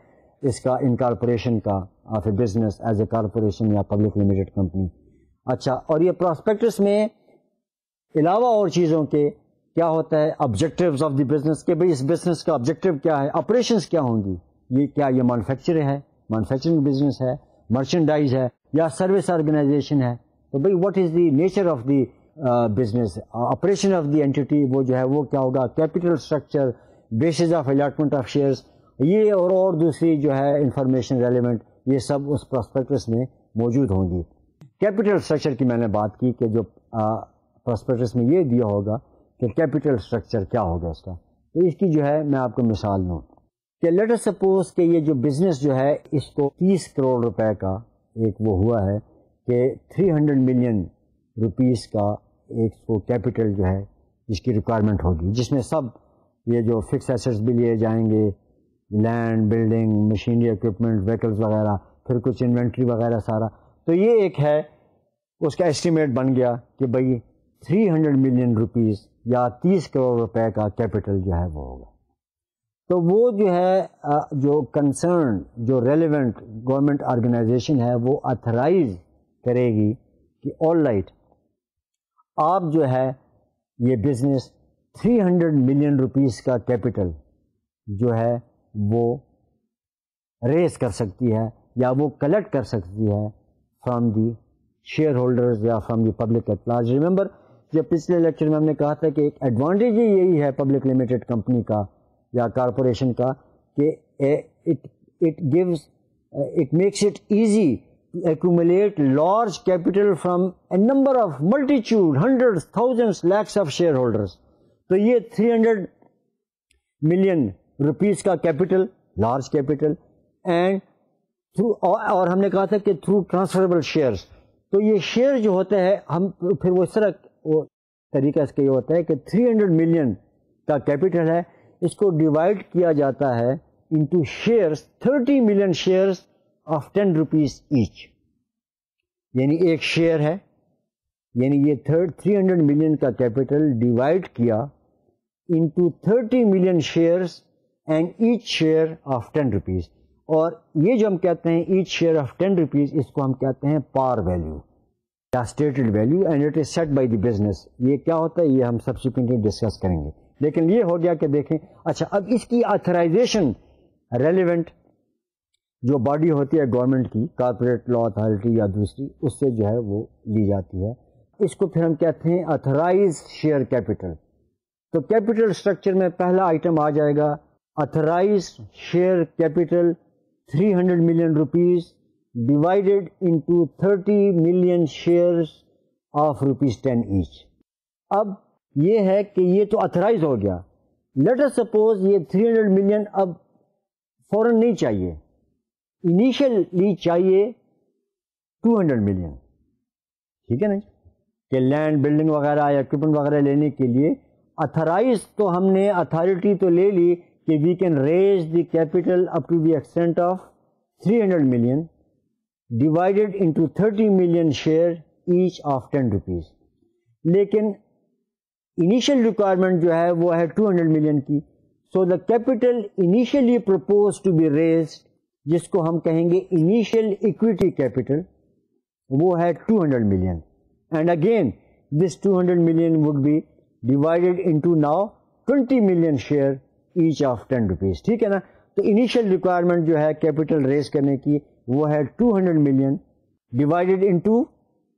اس کا انکارپوریشن کا of a business as a corporation یا پبلک لمیٹڈ کمپنی. اچھا, اور یہ پراسپیکٹس میں علاوہ اور چیزوں کے کیا ہوتا ہے آبجیکٹیوز آف دی بزنس, کہ بھئی اس بزنس کا آبجیکٹیو کیا ہے, آپریشنس کیا ہوں گی, یہ کیا یہ مینوفیکچر ہے, مینوفیکچرنگ بزنس ہے, مرچنڈائز ہے یا سروس آرگنائزیشن ہے, تو بھئی what is the nature of the business, operation of the entity, وہ جو ہے وہ کیا ہوگا, capital structure, basis of allotment of shares, یہ اور دوسری جو ہے انفارمیشن ریلیونٹ, یہ سب اس پراسپیکٹس میں موجود ہوں گی. کیپٹل اسٹرکچر کی میں نے بات کی کہ جو پراسپیکٹس میں یہ دیا ہوگا کہ کیپٹل اسٹرکچر کیا ہوگا اس کا, تو اس کی جو ہے میں آپ کو مثال دوں کہ لیٹ اس سپوز کہ یہ جو بزنس جو ہے اس کو 30 کروڑ روپے کا ایک وہ ہوا ہے کہ 300 ملین روپیز کا ایک کو کیپٹل جو ہے اس کی ریکوائرمنٹ ہوگی, جس میں سب یہ جو فکس ایسٹس بھی لیے جائیں گے, land, building, machinery, equipment, vehicles وغیرہ, پھر کچھ انوینٹری وغیرہ سارا. تو یہ ایک ہے اس کا ایسٹیمیٹ بن گیا کہ بھئی 300 ملین روپیز یا 30 کروڑ روپے کا کیپٹل جو ہے وہ ہوگا. تو وہ جو ہے جو کنسرن جو ریلیونٹ گورنمنٹ آرگنائزیشن ہے وہ اتھرائز کرے گی کہ آل رائٹ آپ جو ہے یہ بزنس 300 ملین روپیز کا کیپٹل جو ہے وہ ریز کر سکتی ہے یا وہ کلیکٹ کر سکتی ہے فرام دی شیئر ہولڈرز یا from the public at large. Remember جب پچھلے لیکچر میں ہم نے کہا تھا کہ ایک ایڈوانٹیج یہی ہے پبلک لمیٹڈ کمپنی کا یا کارپوریشن کا کہ it makes it easy to accumulate large capital from a number of multitude, hundreds, thousands, lakhs of shareholders. تو یہ 300 ملین روپیز کا capital, large capital, and through, اور ہم نے کہا تھا کہ تھرو ٹرانسفربل شیئرس. تو یہ شیئر جو ہوتا ہے ہم پھر وہ اس طرح وہ طریقہ اس کا یہ ہوتا ہے کہ 300 ملین کا کیپٹل ہے, اس کو ڈیوائڈ کیا جاتا ہے into shares, 30 million shares of 10 rupees each, یعنی ایک شیئر ہے, یعنی یہ 300 ملین کا کیپٹل ڈیوائڈ کیا into 30 million shares and each share of 10 rupees. اور یہ جو ہم کہتے ہیں ایچ شیئر آف 10 روپیز, اس کو ہم کہتے ہیں پار ویلیو یا stated value, and it is set by the business. یہ کیا ہوتا ہے یہ ہم سبسیکوینٹلی ڈسکس کریں گے, لیکن یہ ہو گیا کہ دیکھیں. اچھا, اب اس کی آتھرائزیشن ریلیونٹ جو باڈی ہوتی ہے گورنمنٹ کی, کارپوریٹ لا اتھارٹی یا دوسری, اس سے جو ہے وہ لی جاتی ہے. اس کو پھر ہم کہتے ہیں اتھرائز شیئر کیپٹل. تو کیپٹل اسٹرکچر میں پہلا آئٹم آ جائے گا authorize share capital 300 million rupees divided into 30 million shares of rupees 10 each. اب یہ ہے کہ یہ تو اتھرائز ہو گیا. لیٹ اس سپوز یہ 300 ملین اب فوراً نہیں چاہیے, انیشیلی چاہیے 200 ملین, ٹھیک ہے نا, کہ لینڈ, بلڈنگ وغیرہ یا اکوپمنٹ وغیرہ لینے کے لیے اتھرائز تو ہم نے اتھارٹی تو لے لی کہ we can raise the capital up to the extent of 300 million divided into 30 million share each of 10 rupees. لیکن انیشیل ریکوائرمنٹ جو ہے وہ ہے 200 ملین کی. So the capital initially propose to be raised, جس کو ہم کہیں گے انیشیل اکویٹی کیپٹل, وہ ہے 200 million. And again this 200 million would be divided into now 20 million share each of 10 rupees, ٹھیک ہے نا. تو انیشیل ریکوائرمنٹ جو ہے کیپٹل ریز کرنے کی وہ ہے 200 million divided into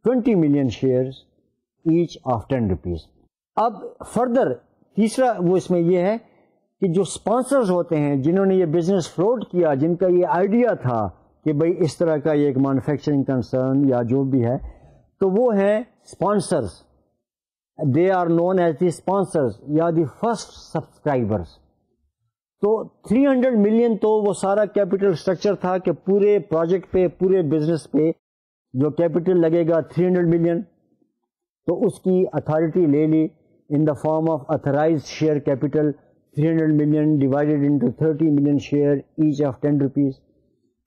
20 million shares each of 10 rupees. اب فردر تیسرا وہ اس میں یہ ہے کہ جو اسپانسرز ہوتے ہیں جنہوں نے یہ بزنس فلوٹ کیا, جن کا یہ آئیڈیا تھا کہ بھئی اس طرح کا یہ ایک مینوفیکچرنگ کنسرن یا جو بھی ہے, تو وہ ہیں sponsors. They are known as the sponsors یا دی فرسٹ سبسکرائبرز. تو 300 ملین تو وہ سارا کیپٹل اسٹرکچر تھا کہ پورے پروجیکٹ پہ, پورے بزنس پہ جو کیپٹل لگے گا 300 ملین, تو اس کی اتھارٹی لے لی in the form of authorized share capital 300 million divided into 30 million share each of 10 rupees.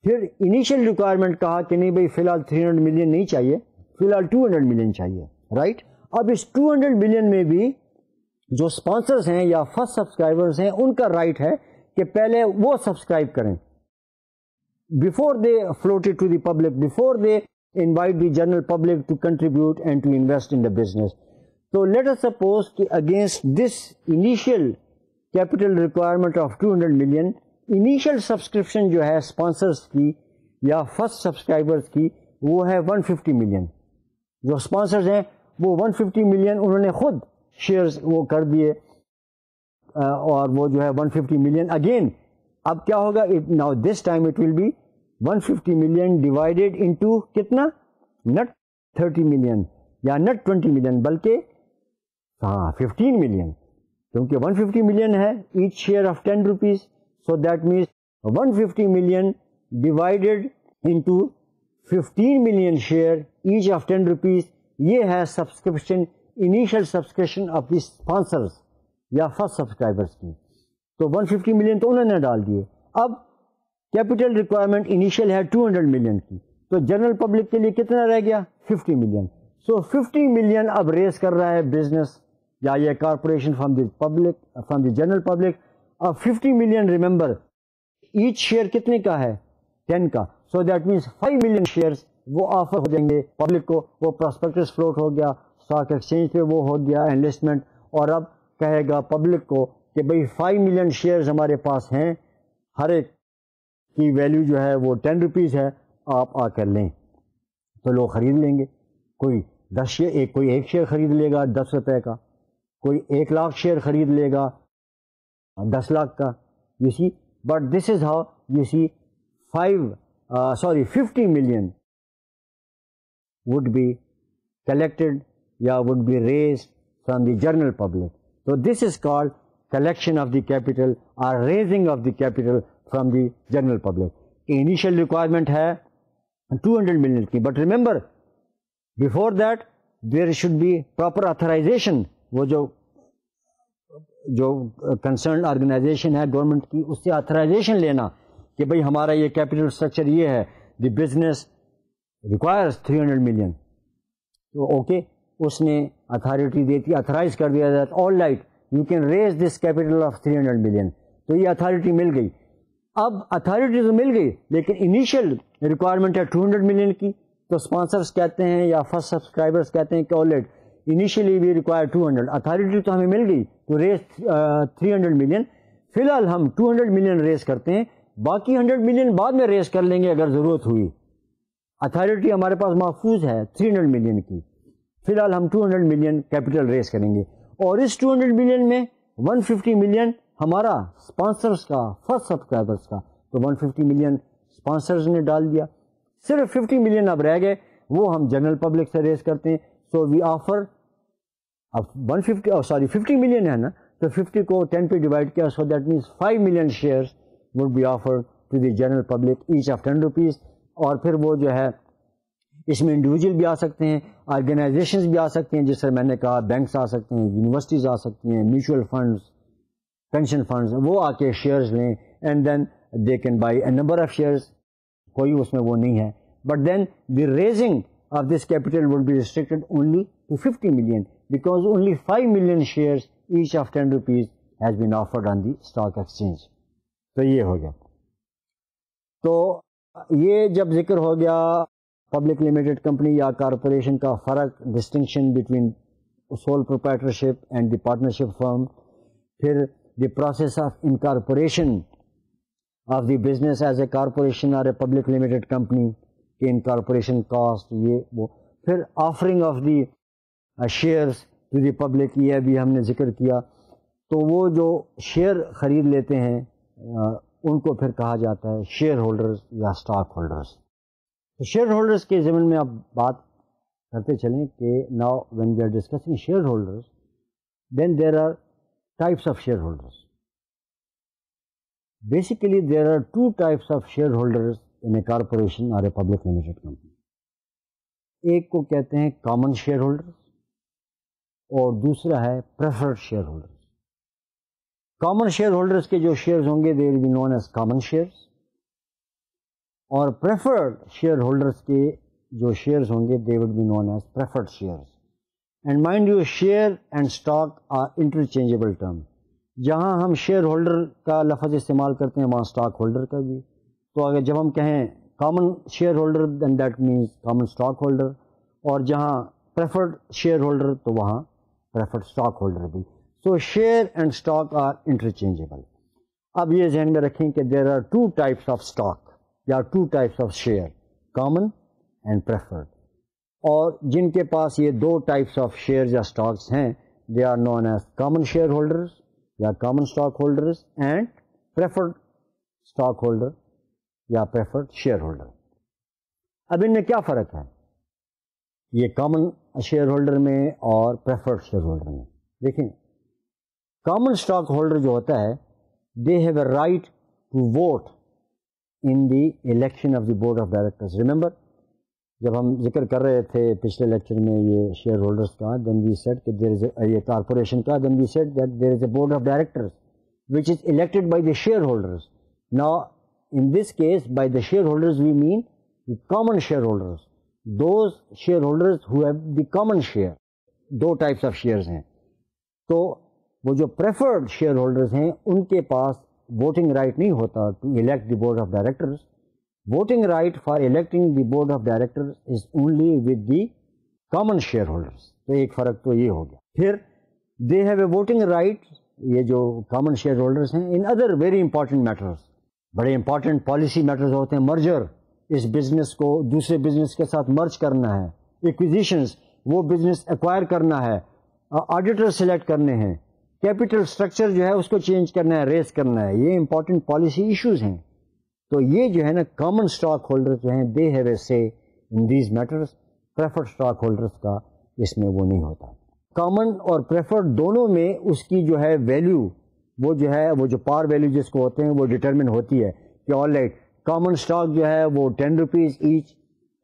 پھر انیشیل ریکوائرمنٹ کہا کہ نہیں بھائی فی الحال 300 ملین نہیں چاہیے, فی الحال 200 ملین چاہیے, رائٹ. اب اس 200 ملین میں بھی جو اسپانسرز ہیں یا فرسٹ سبسکرائبرز ہیں ان کا رائٹ ہے کہ پہلے وہ سبسکرائب کریں before they float it to the public, before they invite the general public to contribute and to invest in the business. So let us suppose کہ against this initial capital requirement of 200 million, initial subscription جو ہے sponsors کی یا first subscribers کی وہ ہے 150 million. جو sponsors ہیں وہ 150 million انہوں نے خود shares وہ کر دیے, اور وہ جو ہے 150 million again. اب کیا ہوگا, now this time it will be 150 million divided into کتنا, not 30 million یا not 20 million بلکہ 15 million, کیونکہ 150 million ہے each share of 10 rupees, so that means 150 million divided into 15 million share each of 10 rupees. یہ ہے subscription, initial subscription of the sponsors یا first subscribers کی. تو 150 ملین تو انہوں نے ڈال دیے. اب کیپٹل ریکوائرمنٹ انیشیل ہے 200 ملین کی, تو جنرل پبلک کے لیے کتنا رہ گیا 50 ملین. سو 50 ملین اب ریز کر رہا ہے بزنس یا یہ corporation from the public, from the general public. اب 50 ملین ریمبر ایچ شیئر کتنے کا ہے 10 کا, سو دیٹ مینس 5 ملین شیئرز وہ آفر ہو جائیں گے پبلک کو. وہ پراسپیکٹس فلوٹ ہو گیا, اسٹاک ایکسچینج پہ وہ ہو گیا انلسٹمنٹ, اور اب کہے گا پبلک کو کہ بھئی 5 ملین شیئرز ہمارے پاس ہیں, ہر ایک کی ویلیو جو ہے وہ 10 روپیز ہے, آپ آ کر لیں. تو لوگ خرید لیں گے. کوئی 10 شیئر, کوئی ایک شیئر خرید لے گا 10 روپے کا, کوئی 1 لاکھ شیئر خرید لے گا 10 لاکھ کا. You see, but this is how you see 50 million would be collected یا would be raised from the general public. So this is called collection of the capital or raising of the capital from the general public. Initial requirement ہے 200 million کی, but remember before that there should be proper authorization. وہ جو concerned organization ہے government کی, اس سے authorization لینا کہ بھئی ہمارا یہ capital structure یہ ہے, the business requires 300 million. تو اوکے, اس نے اتھارٹی دیتی, اتھرائز کر دیا that all right you can raise this capital of 300 million. تو یہ اتھارٹی مل گئی. اب اتھارٹی تو مل گئی لیکن انیشیل ریکوائرمنٹ ہے 200 ملین کی, تو اسپانسرس کہتے ہیں یا فرسٹ سبسکرائبرس کہتے ہیں کہ all right initially we require 200, authority تو ہمیں مل گئی ٹو ریز 300 ملین. فی الحال ہم 200 ملین ریز کرتے ہیں, باقی 100 ملین بعد میں ریز کر لیں گے اگر ضرورت ہوئی. اتھارٹی ہمارے پاس محفوظ ہے 300 ملین کی. فی الحال ہم 200 ملین کیپٹل ریز کریں گے, اور اس 200 ملین میں 150 ملین ہمارا اسپانسرس کا, فرسٹ سبسکرائبرس کا. تو 150 ملین اسپانسرز نے ڈال دیا, صرف 50 ملین اب رہ گئے, وہ ہم جنرل پبلک سے ریز کرتے ہیں. سو وی آفر, اب 50 ملین ہے نا, تو 50 کو 10 پہ ڈیوائڈ کیا, so that means 5 million shares would be offered to the general public each of 10 rupees. اور پھر وہ جو ہے اس میں انڈیویجول بھی آ سکتے ہیں, آرگنائزیشنز بھی آ سکتے ہیں, جس سے میں نے کہا بینکس آ سکتے ہیں, یونیورسٹیز آ سکتی ہیں, میوچل فنڈز, پینشن فنڈز, وہ آ کے شیئرز لیں, and then they can buy a number of shares. کوئی اس میں وہ نہیں ہے, but then the raising of this capital would be restricted only to 50 million because only 5 million shares each of 10 rupees has been offered on the stock exchange. تو یہ ہو گیا. تو یہ جب ذکر ہو گیا پبلک لمیٹڈ کمپنی یا کارپوریشن کا فرق, distinction between sole proprietorship and the partnership firm, پھر the process of incorporation of the business as a corporation اور اے پبلک لمیٹڈ کمپنی کہ ان کارپوریشن کاسٹ یہ وہ. پھر offering of the shares to the public یہ بھی ہم نے ذکر کیا. تو وہ جو شیئر خرید لیتے ہیں ان کو پھر کہا جاتا ہے شیئر ہولڈرز یا اسٹاک ہولڈرز. تو شیئر ہولڈرز کے ضمن میں اب بات کرتے چلیں کہ now when we are discussing share holders then there are types of share holders. Basically there are two types of share holders in a corporation اور اے پبلک لمیٹڈ کمپنی. ایک کو کہتے ہیں کامن شیئر ہولڈرز اور دوسرا ہے preferred share holders. Common share holders کے جو شیئرز ہوں گے they will be known as common shares, اور پریفرڈ شیئر ہولڈرز کے جو شیئرز ہوں گے they will be known as preferred shares. And mind you share and stock are interchangeable term. جہاں ہم شیئر ہولڈر کا لفظ استعمال کرتے ہیں وہاں اسٹاک ہولڈر کا بھی. تو اگر جب ہم کہیں common share holder then that means common stock holder, اور جہاں پریفرڈ شیئر ہولڈر تو وہاں پریفرڈ اسٹاک ہولڈر بھی. So share and stock are interchangeable. اب یہ ذہن میں رکھیں کہ there are two types of stock یا two types of share, common and preferred. اور جن کے پاس یہ دو ٹائپس آف شیئر یا اسٹاکس ہیں they are known as common share holders یا common stock holders and preferred stock holder یا پریفرڈ شیئر ہولڈر. اب ان میں کیا فرق ہے یہ کامن شیئر ہولڈر میں اور پریفرڈ شیئر ہولڈر میں؟ دیکھیں, کامن اسٹاک ہولڈر جو ہوتا ہے they have a right to vote in the election of the board of directors. Remember جب ہم ذکر کر رہے تھے پچھلے لیکچر میں یہ شیئر ہولڈرز کا, دین وی سیڈ کہ دیر از یہ کارپوریشن کا, then we said that there is a board of directors which is elected by the share holders. Now in this case by the shareholders we mean the common shareholders, those shareholders who have the common share. دو types of shares ہیں. تو وہ جو preferred shareholders ہیں ان کے پاس voting right نہیں ہوتا to elect the board of directors. Voting right for electing the board of directors is only with the common shareholders. تو ایک فرق تو یہ ہو گیا. پھر they have a voting right, یہ جو common shareholders ہیں, in other very important matters. بڑے امپورٹنٹ پالیسی میٹرز ہوتے ہیں. مرجر, اس بزنس کو دوسرے بزنس کے ساتھ مرج کرنا ہے. ایکویزیشنز, وہ بزنس ایکوائر کرنا ہے. آڈیٹر سلیکٹ کرنے ہیں. کیپٹل اسٹرکچر جو ہے اس کو چینج کرنا ہے, ریز کرنا ہے. یہ امپورٹنٹ پالیسی ایشوز ہیں. تو یہ جو ہے نا کامن اسٹاک ہولڈر جو ہیں they have a say in these matters. Preferred stock holders کا اس میں وہ نہیں ہوتا. کامن اور پریفرڈ دونوں میں اس کی جو ہے ویلیو وہ جو ہے وہ جو پار ویلیو جس کو ہوتے ہیں وہ ڈٹرمن ہوتی ہے کہ آل رائٹ کامن اسٹاک جو ہے وہ 10 روپیز ایچ,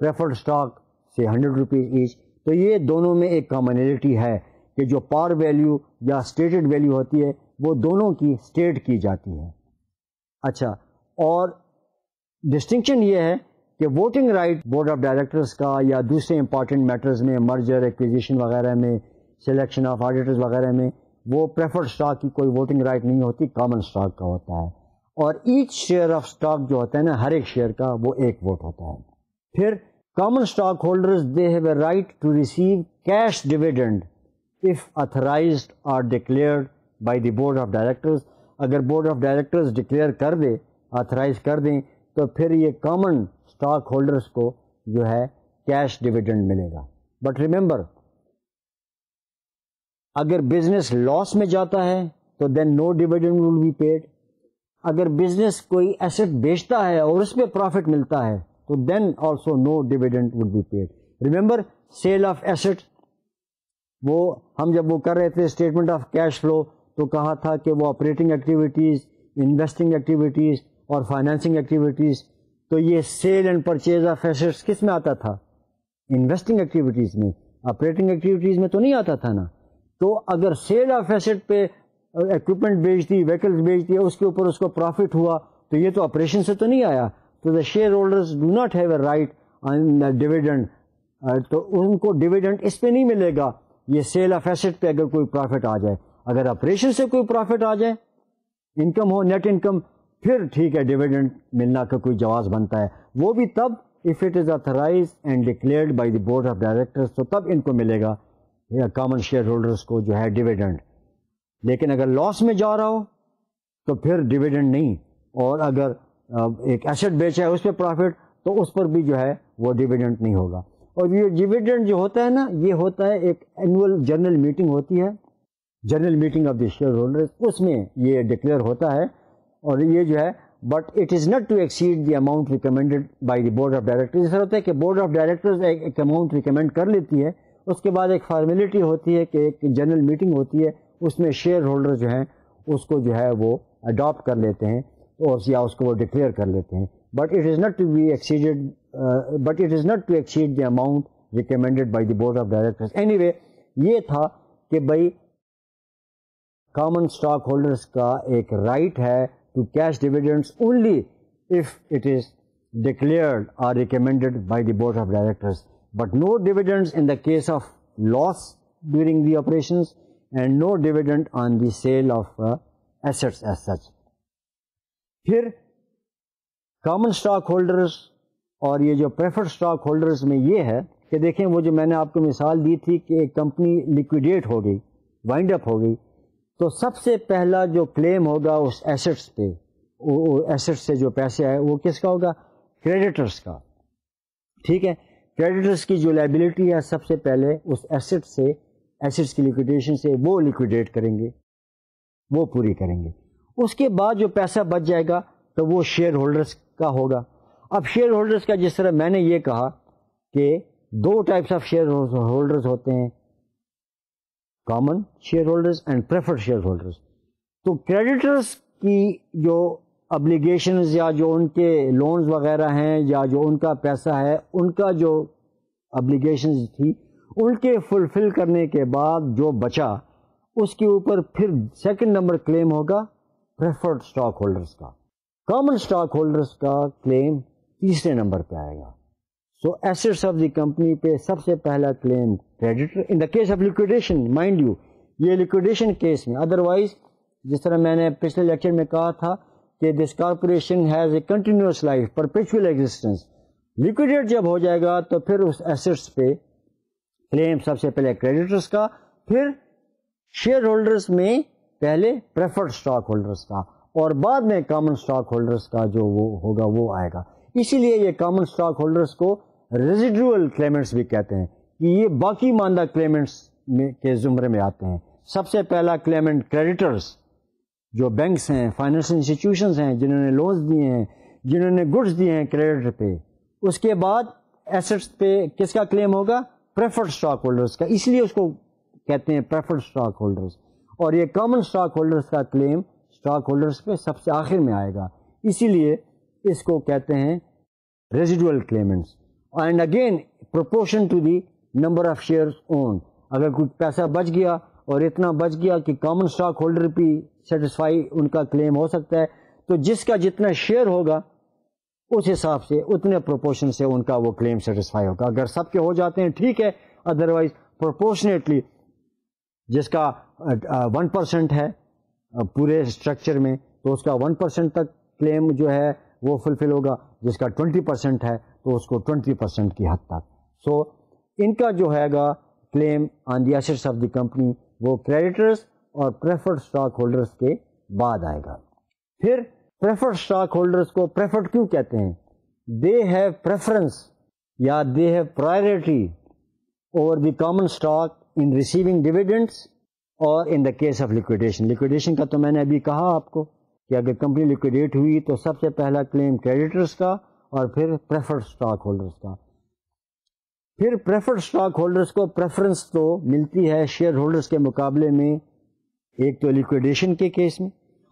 پریفرڈ اسٹاک سے 100 روپیز ایچ. تو یہ دونوں میں ایک کامنلٹی ہے کہ جو پار ویلیو یا اسٹیٹڈ ویلیو ہوتی ہے وہ دونوں کی اسٹیٹ کی جاتی ہے. اچھا, اور ڈسٹنکشن یہ ہے کہ voting right board of directors کا یا دوسرے امپارٹنٹ میٹرز میں مرجر, ایکویزیشن وغیرہ میں, سلیکشن آف آڈیٹرز وغیرہ میں وہ پریفرڈ اسٹاک کی کوئی ووٹنگ رائٹ نہیں ہوتی, کامن اسٹاک کا ہوتا ہے. اور ایچ شیئر آف اسٹاک جو ہوتا ہے نا ہر ایک شیئر کا وہ ایک ووٹ ہوتا ہے. پھر common stock holders they have a right to receive cash dividend if authorized اور declared by the board of directors. اگر بورڈ آف ڈائریکٹرز ڈکلیئر کر دے, آتھرائز کر دیں, تو پھر یہ کامن اسٹاک ہولڈرز کو جو ہے کیش ڈویڈنڈ ملے گا. بٹ ریمبر, اگر بزنس لاس میں جاتا ہے تو then no dividend will be paid. اگر بزنس کوئی ایسٹ بیچتا ہے اور اس پہ پروفٹ ملتا ہے تو then also no dividend will be paid. Remember sale of asset, وہ ہم جب وہ کر رہے تھے اسٹیٹمنٹ آف کیش فلو تو کہا تھا کہ وہ آپریٹنگ ایکٹیویٹیز, انویسٹنگ ایکٹیویٹیز اور فائنینسنگ ایکٹیویٹیز. تو یہ sale and purchase of assets کس میں آتا تھا؟ انویسٹنگ ایکٹیویٹیز میں. آپریٹنگ ایکٹیویٹیز میں تو نہیں آتا تھا نا. تو اگر سیل آف ایسٹ پہ اکوپمنٹ بیچ دی, ویکلز بیچ دی, اس کے اوپر اس کو پروفٹ ہوا تو یہ تو آپریشن سے تو نہیں آیا. تو the share holders do not have a right on dividend. تو ان کو ڈویڈنڈ اس پہ نہیں ملے گا یہ سیل آف ایسٹ پہ اگر کوئی پروفٹ آ جائے. اگر آپریشن سے کوئی پروفٹ آ جائے, انکم ہو, نیٹ انکم, پھر ٹھیک ہے ڈویڈنڈ ملنا کا کوئی جواز بنتا ہے. وہ بھی تب if it is authorized and declared by the board of directors, تو تب ان کو ملے گا کامن شیئر ہولڈرز کو جو ہے ڈویڈنڈ. لیکن اگر لاس میں جا رہا ہو تو پھر ڈویڈنڈ نہیں. اور اگر ایک ایسٹ بیچا ہے اس پہ پروفٹ، تو اس پر بھی جو ہے وہ ڈیویڈنڈ نہیں ہوگا. اور یہ ڈیویڈنڈ جو ہوتا ہے نا، یہ ہوتا ہے ایک اینول جنرل میٹنگ ہوتی ہے، general meeting of the share holders, اس میں یہ ڈکلیئر ہوتا ہے. اور یہ جو ہے but it is not to exceed the amount recommended by the board of directors. اس طرح ہوتا ہے کہ بورڈ آف ڈائریکٹرز ایک اماؤنٹ ریکمینڈ کر لیتی ہے، اس کے بعد ایک فارمیلٹی ہوتی ہے کہ ایک جنرل میٹنگ ہوتی ہے، اس میں شیئر ہولڈر جو ہیں اس کو جو ہے وہ اڈاپٹ کر لیتے ہیں اور یا اس کو وہ ڈکلیئر کر لیتے ہیں. But it is not to be exceeded but it is not to exceed the amount recommended by the board of directors. Anyway یہ تھا کہ بھائی کامن اسٹاک ہولڈرس کا ایک رائٹ ہے to cash dividends only if it is declared or recommended by the board of directors, but no dividends in the case of loss during the operations and no dividend on the sale of assets as such. پھر common stock holders اور یہ جو preferred stock holders میں یہ ہے کہ دیکھیں وہ جو میں نے آپ کو مثال دی تھی کہ ایک کمپنی liquidate ہو گئی، وائنڈ اپ ہو گئی، تو سب سے پہلا جو کلیم ہوگا اس ایسٹس پہ، ایسٹ سے جو پیسے آئے وہ کس کا ہوگا؟ کریڈیٹرس کا. ٹھیک ہے، کریڈیٹرس کی جو لائبلٹی ہے سب سے پہلے اس ایسٹ سے، ایسٹس کی لیکویڈیشن سے وہ لیکویڈیٹ کریں گے، وہ پوری کریں گے. اس کے بعد جو پیسہ بچ جائے گا تو وہ شیئر ہولڈرس کا ہوگا. اب شیئر ہولڈرس کا جس طرح میں نے یہ کہا کہ دو ٹائپس آف شیئر ہولڈرز ہوتے ہیں، common share holders and preferred share holders. تو کریڈیٹرس کی جو ابلیگیشنز یا جو ان کے لونز وغیرہ ہیں یا جو ان کا پیسہ ہے، ان کا جو ابلیگیشنز تھی ان کے فلفل کرنے کے بعد جو بچا اس کے اوپر پھر سیکنڈ نمبر کلیم ہوگا پریفرڈ اسٹاک ہولڈرز کا. کامن اسٹاک ہولڈرز کا کلیم تیسرے نمبر پہ آئے گا. So assets of the company پہ سب سے پہلا claim creditor in the case of liquidation. Mind you یہ لیکویڈیشن کیس میں، ادروائز جس طرح میں نے پچھلے لیکچر میں کہا تھا کہ this corporation has a continuous life, perpetual existence. Liquidate جب ہو جائے گا تو پھر اس ایسٹس پہ کلیم سب سے پہلے کریڈیٹرس کا، پھر شیئر ہولڈرس میں پہلے پریفرڈ اسٹاک ہولڈرس کا، اور بعد میں کامن اسٹاک ہولڈرس کا جو وہ ہوگا وہ آئے گا. اسی لیے یہ کامن اسٹاک ہولڈرس کو ریزیڈول کلیمنٹس بھی کہتے ہیں کہ یہ باقی ماندہ کلیمنٹس کے زمرے میں آتے ہیں. سب سے پہلا کلیمنٹ کریڈیٹرس جو بینکس ہیں، فائنینشل انسٹیٹیوشنز ہیں، جنہوں نے لونز دیے ہیں، جنہوں نے گڈس دیے ہیں کریڈٹ پہ. اس کے بعد ایسٹس پہ کس کا کلیم ہوگا؟ پریفرڈ اسٹاک ہولڈرز کا. اس لیے اس کو کہتے ہیں پریفرڈ اسٹاک ہولڈرز. اور یہ کامن اسٹاک ہولڈرز کا کلیم اسٹاک ہولڈرز پہ سب سے آخر میں آئے گا، اسی لیے اس کو کہتے ہیں residual claimants. And again proportion to the number of shares own. اگر کوئی پیسہ بچ گیا اور اتنا بچ گیا کہ کامن اسٹاک ہولڈر بھی سیٹسفائی ان کا کلیم ہو سکتا ہے، تو جس کا جتنا شیئر ہوگا اس حساب سے اتنے پروپورشن سے ان کا وہ کلیم سیٹسفائی ہوگا. اگر سب کے ہو جاتے ہیں ٹھیک ہے، ادروائز پروپورشنیٹلی جس کا 1% ہے پورے اسٹرکچر میں تو اس کا 1% تک کلیم جو ہے وہ فلفل ہوگا، جس کا 20% ہے تو اس کو 20% کی حد تک. سو ان کا جو ہے گا claim on the assets of the company وہ کریڈیٹرز اور پریفرڈ اسٹاک ہولڈرز کے بعد آئے گا. پھر پریفرڈ اسٹاک ہولڈرز کو پریفرڈ کیوں کہتے ہیں؟ دے ہیو پریفرنس یا they have priority over the common stock in receiving dividends اور ان دا کیس آف لیکویڈیشن. لیکویڈیشن کا تو میں نے ابھی کہا آپ کو کہ اگر کمپنی لیکویڈیٹ ہوئی تو سب سے پہلا کلیم کریڈیٹرز کا اور پھر پریفرڈ اسٹاک ہولڈرز کا. پھر پریفرڈ اسٹاک ہولڈرز کو پریفرنس تو ملتی ہے شیئر ہولڈرز کے مقابلے میں، ایک تو لیکویڈیشن کے کیس میں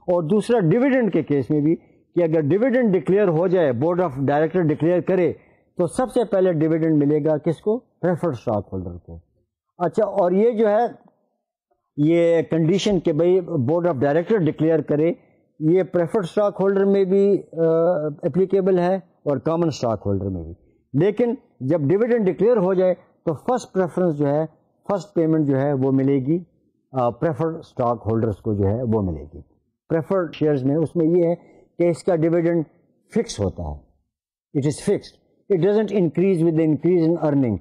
اور دوسرا ڈیویڈنڈ کے کیس میں بھی، کہ اگر ڈیویڈنڈ ڈکلیئر ہو جائے، بورڈ آف ڈائریکٹر ڈکلیئر کرے تو سب سے پہلے ڈیویڈنڈ ملے گا کس کو؟ پریفرڈ اسٹاک ہولڈر کو. اچھا، اور یہ جو ہے یہ کنڈیشن کہ بھائی بورڈ آف ڈائریکٹر ڈکلیئر کرے، یہ پریفرڈ اسٹاک ہولڈر میں بھی اپلیکیبل ہے اور کامن اسٹاک ہولڈر میں بھی. لیکن جب ڈیویڈنڈ ڈکلیئر ہو جائے تو فرسٹ پریفرنس جو ہے، فرسٹ پیمنٹ جو ہے وہ ملے گی پریفرڈ اسٹاک ہولڈرس کو جو ہے وہ ملے گی. پریفرڈ شیئرز میں اس میں یہ ہے کہ اس کا ڈیویڈنڈ فکس ہوتا ہے، it is fixed, it doesn't increase with increase in earning.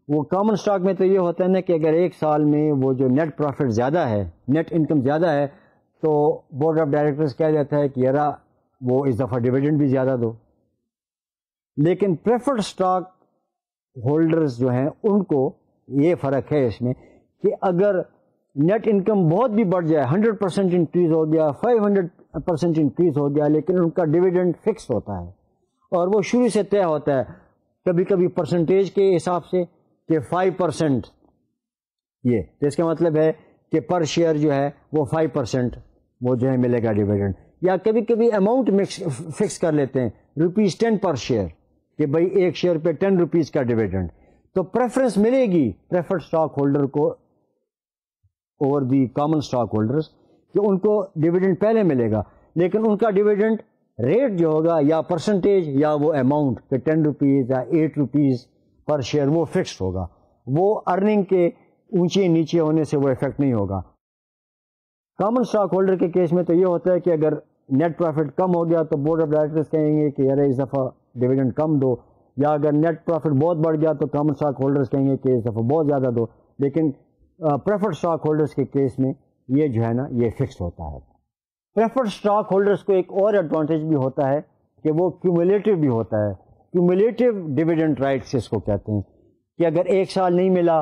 وہ کامن اسٹاک میں تو یہ ہوتا ہے نا کہ اگر ایک سال میں وہ جو نیٹ پروفٹ زیادہ ہے، نیٹ انکم زیادہ ہے، تو بورڈ آف ڈائریکٹرز کہہ دیتا ہے کہ یار وہ اس دفعہ ڈویڈنڈ بھی زیادہ دو. لیکن پریفرڈ اسٹاک ہولڈرز جو ہیں ان کو یہ فرق ہے اس میں کہ اگر نیٹ انکم بہت بھی بڑھ جائے, 100% انکریز ہو گیا, 500% انکریز ہو گیا, لیکن ان کا ڈویڈنڈ فکس ہوتا ہے اور وہ شروع سے طے ہوتا ہے, کبھی کبھی پرسنٹیج کے حساب سے کہ 5%. یہ تو اس کا مطلب ہے کہ پر شیئر جو ہے وہ 5% وہ جو ہے ملے گا ڈویڈنڈ. یا کبھی کبھی اماؤنٹ فکس کر لیتے ہیں, ₹10 پر شیئر, کہ بھائی ایک شیئر پہ 10 روپیز کا ڈویڈنڈ. تو پریفرنس ملے گی پریفرڈ اسٹاک ہولڈر کو over the common stock holders کہ ان کو ڈویڈنڈ پہلے ملے گا, لیکن ان کا ڈویڈنڈ ریٹ جو ہوگا یا پرسنٹیج یا وہ اماؤنٹ کہ 10 روپیز یا 8 روپیز پر شیئر وہ فکسڈ ہوگا. وہ ارننگ کے اونچے نیچے ہونے سے وہ افیکٹ نہیں ہوگا. کامن اسٹاک ہولڈر کے کیس میں تو یہ ہوتا ہے کہ اگر نیٹ پروفٹ کم ہو گیا تو بورڈ آف ڈائریکٹرز کہیں گے کہ یار اس دفعہ ڈویڈنڈ کم دو, یا اگر نیٹ پروفٹ بہت بڑھ گیا تو کامن اسٹاک ہولڈرز کہیں گے کہ اس دفعہ بہت زیادہ دو. لیکن پریفرڈ اسٹاک ہولڈرز کے کیس میں یہ جو ہے نا یہ فکس ہوتا ہے. پریفرڈ اسٹاک ہولڈرز کو ایک اور ایڈوانٹیج بھی ہوتا ہے کہ وہ کیومولیٹو بھی ہوتا ہے. کیومولیٹو ڈویڈنڈ رائٹس اس کو کہتے ہیں کہ اگر ایک سال نہیں ملا,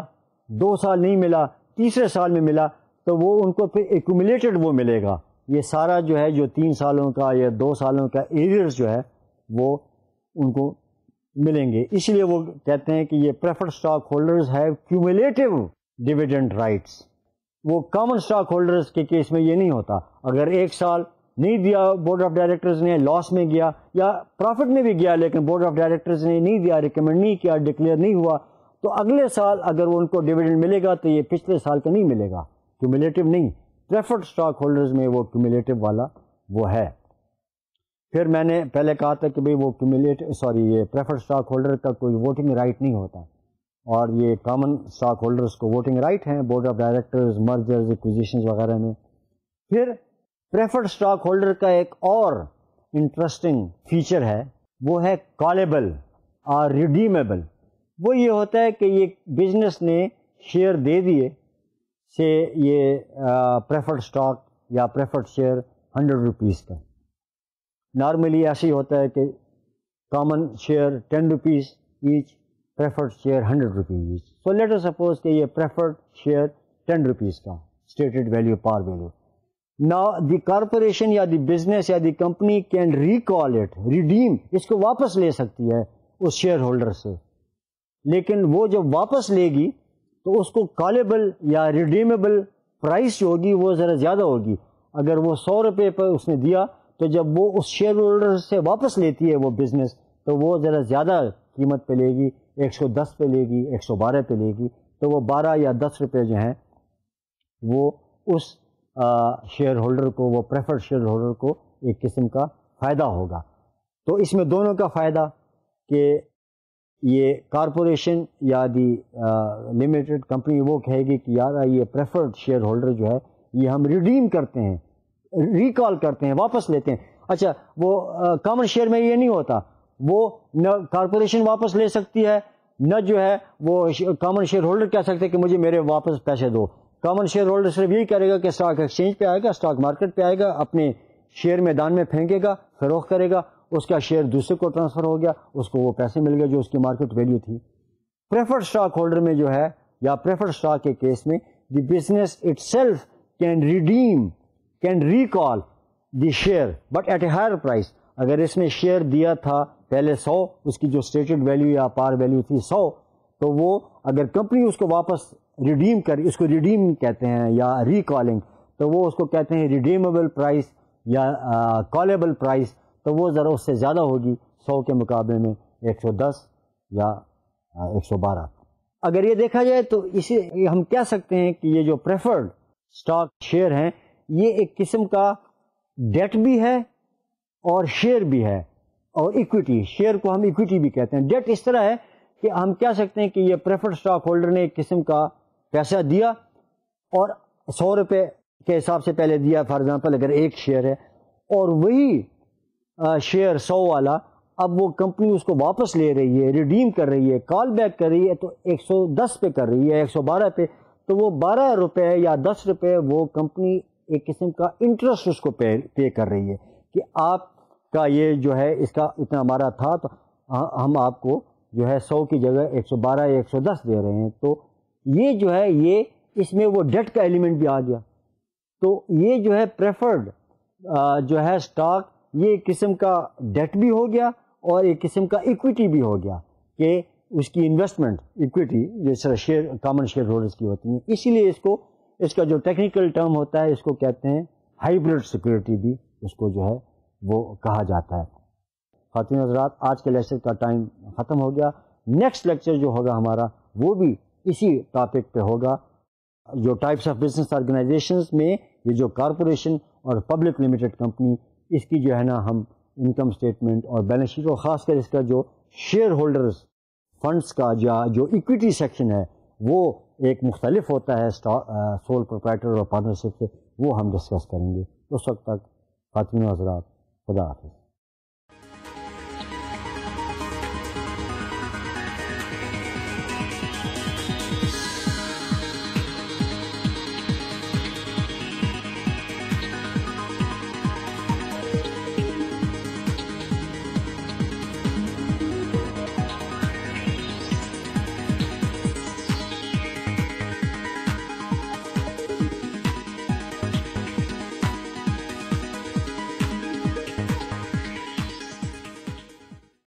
2 سال نہیں ملا, تیسرے سال میں ملا تو وہ ان کو پھر ایکومولیٹڈ وہ ملے گا. یہ سارا جو ہے جو 3 سالوں کا یا 2 سالوں کا ایریئرز جو ہے وہ ان کو ملیں گے. اس لیے وہ کہتے ہیں کہ یہ preferred stock holders have cumulative dividend rights. وہ کامن اسٹاک ہولڈرز کے کیس میں یہ نہیں ہوتا. اگر ایک سال نہیں دیا بورڈ آف ڈائریکٹرز نے, لاس میں گیا یا پروفٹ میں بھی گیا, لیکن بورڈ آف ڈائریکٹرز نے نہیں دیا, ریکمینڈ نہیں کیا, ڈکلیئر نہیں ہوا, تو اگلے سال اگر وہ ان کو ڈویڈنڈ ملے گا تو یہ پچھلے سال کا نہیں ملے گا, کیومولیٹو نہیں. پریفرڈ اسٹاک ہولڈرز میں وہ کیومولیٹو والا وہ ہے. پھر میں نے پہلے کہا تھا کہ بھئی وہ یہ پریفرڈ اسٹاک ہولڈر کا کوئی ووٹنگ رائٹ نہیں ہوتا, اور یہ کامن اسٹاک ہولڈرز کو ووٹنگ رائٹ ہیں board of directors, mergers, accusations وغیرہ میں. پھر پریفرڈ اسٹاک ہولڈر کا ایک اور انٹرسٹنگ فیچر ہے, وہ ہے کالیبل اور ریڈیمیبل. وہ یہ ہوتا ہے کہ یہ بزنس نے شیئر دے دیے سے یہ پریفرڈ اسٹاک یا پریفرڈ شیئر 100 روپیز کا. نارملی ایسے ہی ہوتا ہے کہ common share 10 rupees each, preferred share 100 rupees each. So let us suppose کہ یہ پریفرڈ شیئر 10 روپیز کا stated value par value. Now the corporation یا the business یا the company can recall it, redeem, اس کو واپس لے سکتی ہے اس شیئر ہولڈر سے, لیکن وہ جب واپس لے گی تو اس کو کالبل یا ریڈیمیبل پرائس جو ہوگی وہ ذرا زیادہ ہوگی. اگر وہ 100 روپے پر اس نے دیا تو جب وہ اس شیئر ہولڈر سے واپس لیتی ہے وہ بزنس تو وہ ذرا زیادہ قیمت پہ لے گی, 110 پہ لے گی, 112 پہ لے گی. تو وہ 12 یا 10 روپے جو ہیں وہ اس شیئر ہولڈر کو, وہ پریفرڈ شیئر ہولڈر کو ایک قسم کا فائدہ ہوگا. تو اس میں دونوں کا فائدہ کہ یہ کارپوریشن یا دی لمیٹڈ کمپنی وہ کہے گی کہ یار یہ پریفرڈ شیئر ہولڈر جو ہے یہ ہم ریڈیم کرتے ہیں, ریکال کرتے ہیں, واپس لیتے ہیں. اچھا وہ کامن شیئر میں یہ نہیں ہوتا, وہ نہ کارپوریشن واپس لے سکتی ہے نہ جو ہے وہ کامن شیئر ہولڈر کہہ سکتے کہ مجھے میرے واپس پیسے دو. کامن شیئر ہولڈر صرف یہی کرے گا کہ اسٹاک ایکسچینج پہ آئے گا, اسٹاک مارکیٹ پہ آئے گا, اپنے شیئر میدان میں پھینکے گا, فروخت کرے گا, اس کا شیئر دوسرے کو ٹرانسفر ہو گیا, اس کو وہ پیسے مل گئے جو اس کی مارکیٹ ویلیو تھی. پریفرڈ اسٹاک ہولڈر میں جو ہے یا پریفرڈ اسٹاک کے کیس میں the business itself can redeem, can recall the share but at a higher price. اگر اس نے شیئر دیا تھا پہلے 100, اس کی جو اسٹیٹڈ ویلیو یا پار ویلیو تھی 100, تو وہ اگر کمپنی اس کو واپس ریڈیم کری, اس کو ریڈیم کہتے ہیں یا ریکالنگ, تو وہ اس کو کہتے ہیں ریڈیمیبل پرائز یا کالبل پرائز, تو وہ ذرا اس سے زیادہ ہوگی 100 کے مقابلے میں 110 یا 112. اگر یہ دیکھا جائے تو اسے ہم کہہ سکتے ہیں کہ یہ جو پریفرڈ اسٹاک شیئر ہیں یہ ایک قسم کا ڈیٹ بھی ہے اور شیئر بھی ہے, اور ایکویٹی, شیئر کو ہم ایکویٹی بھی کہتے ہیں. ڈیٹ اس طرح ہے کہ ہم کہہ سکتے ہیں کہ یہ پریفرڈ اسٹاک ہولڈر نے ایک قسم کا پیسہ دیا اور 100 روپے کے حساب سے پہلے دیا, فار ایگزامپل اگر ایک شیئر ہے, اور وہی شیئر 100 والا اب وہ کمپنی اس کو واپس لے رہی ہے, ریڈیم کر رہی ہے, کال بیک کر رہی ہے, تو 110 پہ کر رہی ہے, 112 پہ, تو وہ 12 روپے یا 10 روپے وہ کمپنی ایک قسم کا انٹرسٹ اس کو پے کر رہی ہے کہ آپ کا یہ جو ہے اس کا اتنا ہمارا تھا، تو ہم آپ کو جو ہے 100 کی جگہ 112 یا 110 دے رہے ہیں. تو یہ جو ہے یہ اس میں وہ ڈیٹ کا ایلیمنٹ بھی آ گیا. تو یہ جو ہے پریفرڈ جو ہے اسٹاک، یہ ایک قسم کا ڈیٹ بھی ہو گیا اور ایک قسم کا ایکویٹی بھی ہو گیا کہ اس کی انویسٹمنٹ ایکویٹی جس طرح شیئر کامن شیئر ہولڈرس کی ہوتی ہیں. اسی لیے اس کا جو ٹیکنیکل ٹرم ہوتا ہے اس کو کہتے ہیں ہائبرڈ سیکورٹی، بھی اس کو جو ہے وہ کہا جاتا ہے. خواتین حضرات، آج کے لیکچر کا ٹائم ختم ہو گیا. نیکسٹ لیکچر جو ہوگا ہمارا وہ بھی اسی ٹاپک پہ ہوگا، جو ٹائپس آف بزنس آرگنائزیشنز میں یہ جو کارپوریشن اور پبلک لمیٹڈ کمپنی، اس کی جو ہے نا ہم انکم اسٹیٹمنٹ اور بیلنس شیٹ، اور خاص کر اس کا جو شیئر ہولڈرز فنڈس کا جو ایکویٹی سیکشن ہے وہ ایک مختلف ہوتا ہے سول پروپرائٹر اور پارٹنرشپ سے، وہ ہم ڈسکس کریں گے. اس وقت تک خواتین و حضرات، خدا حافظ.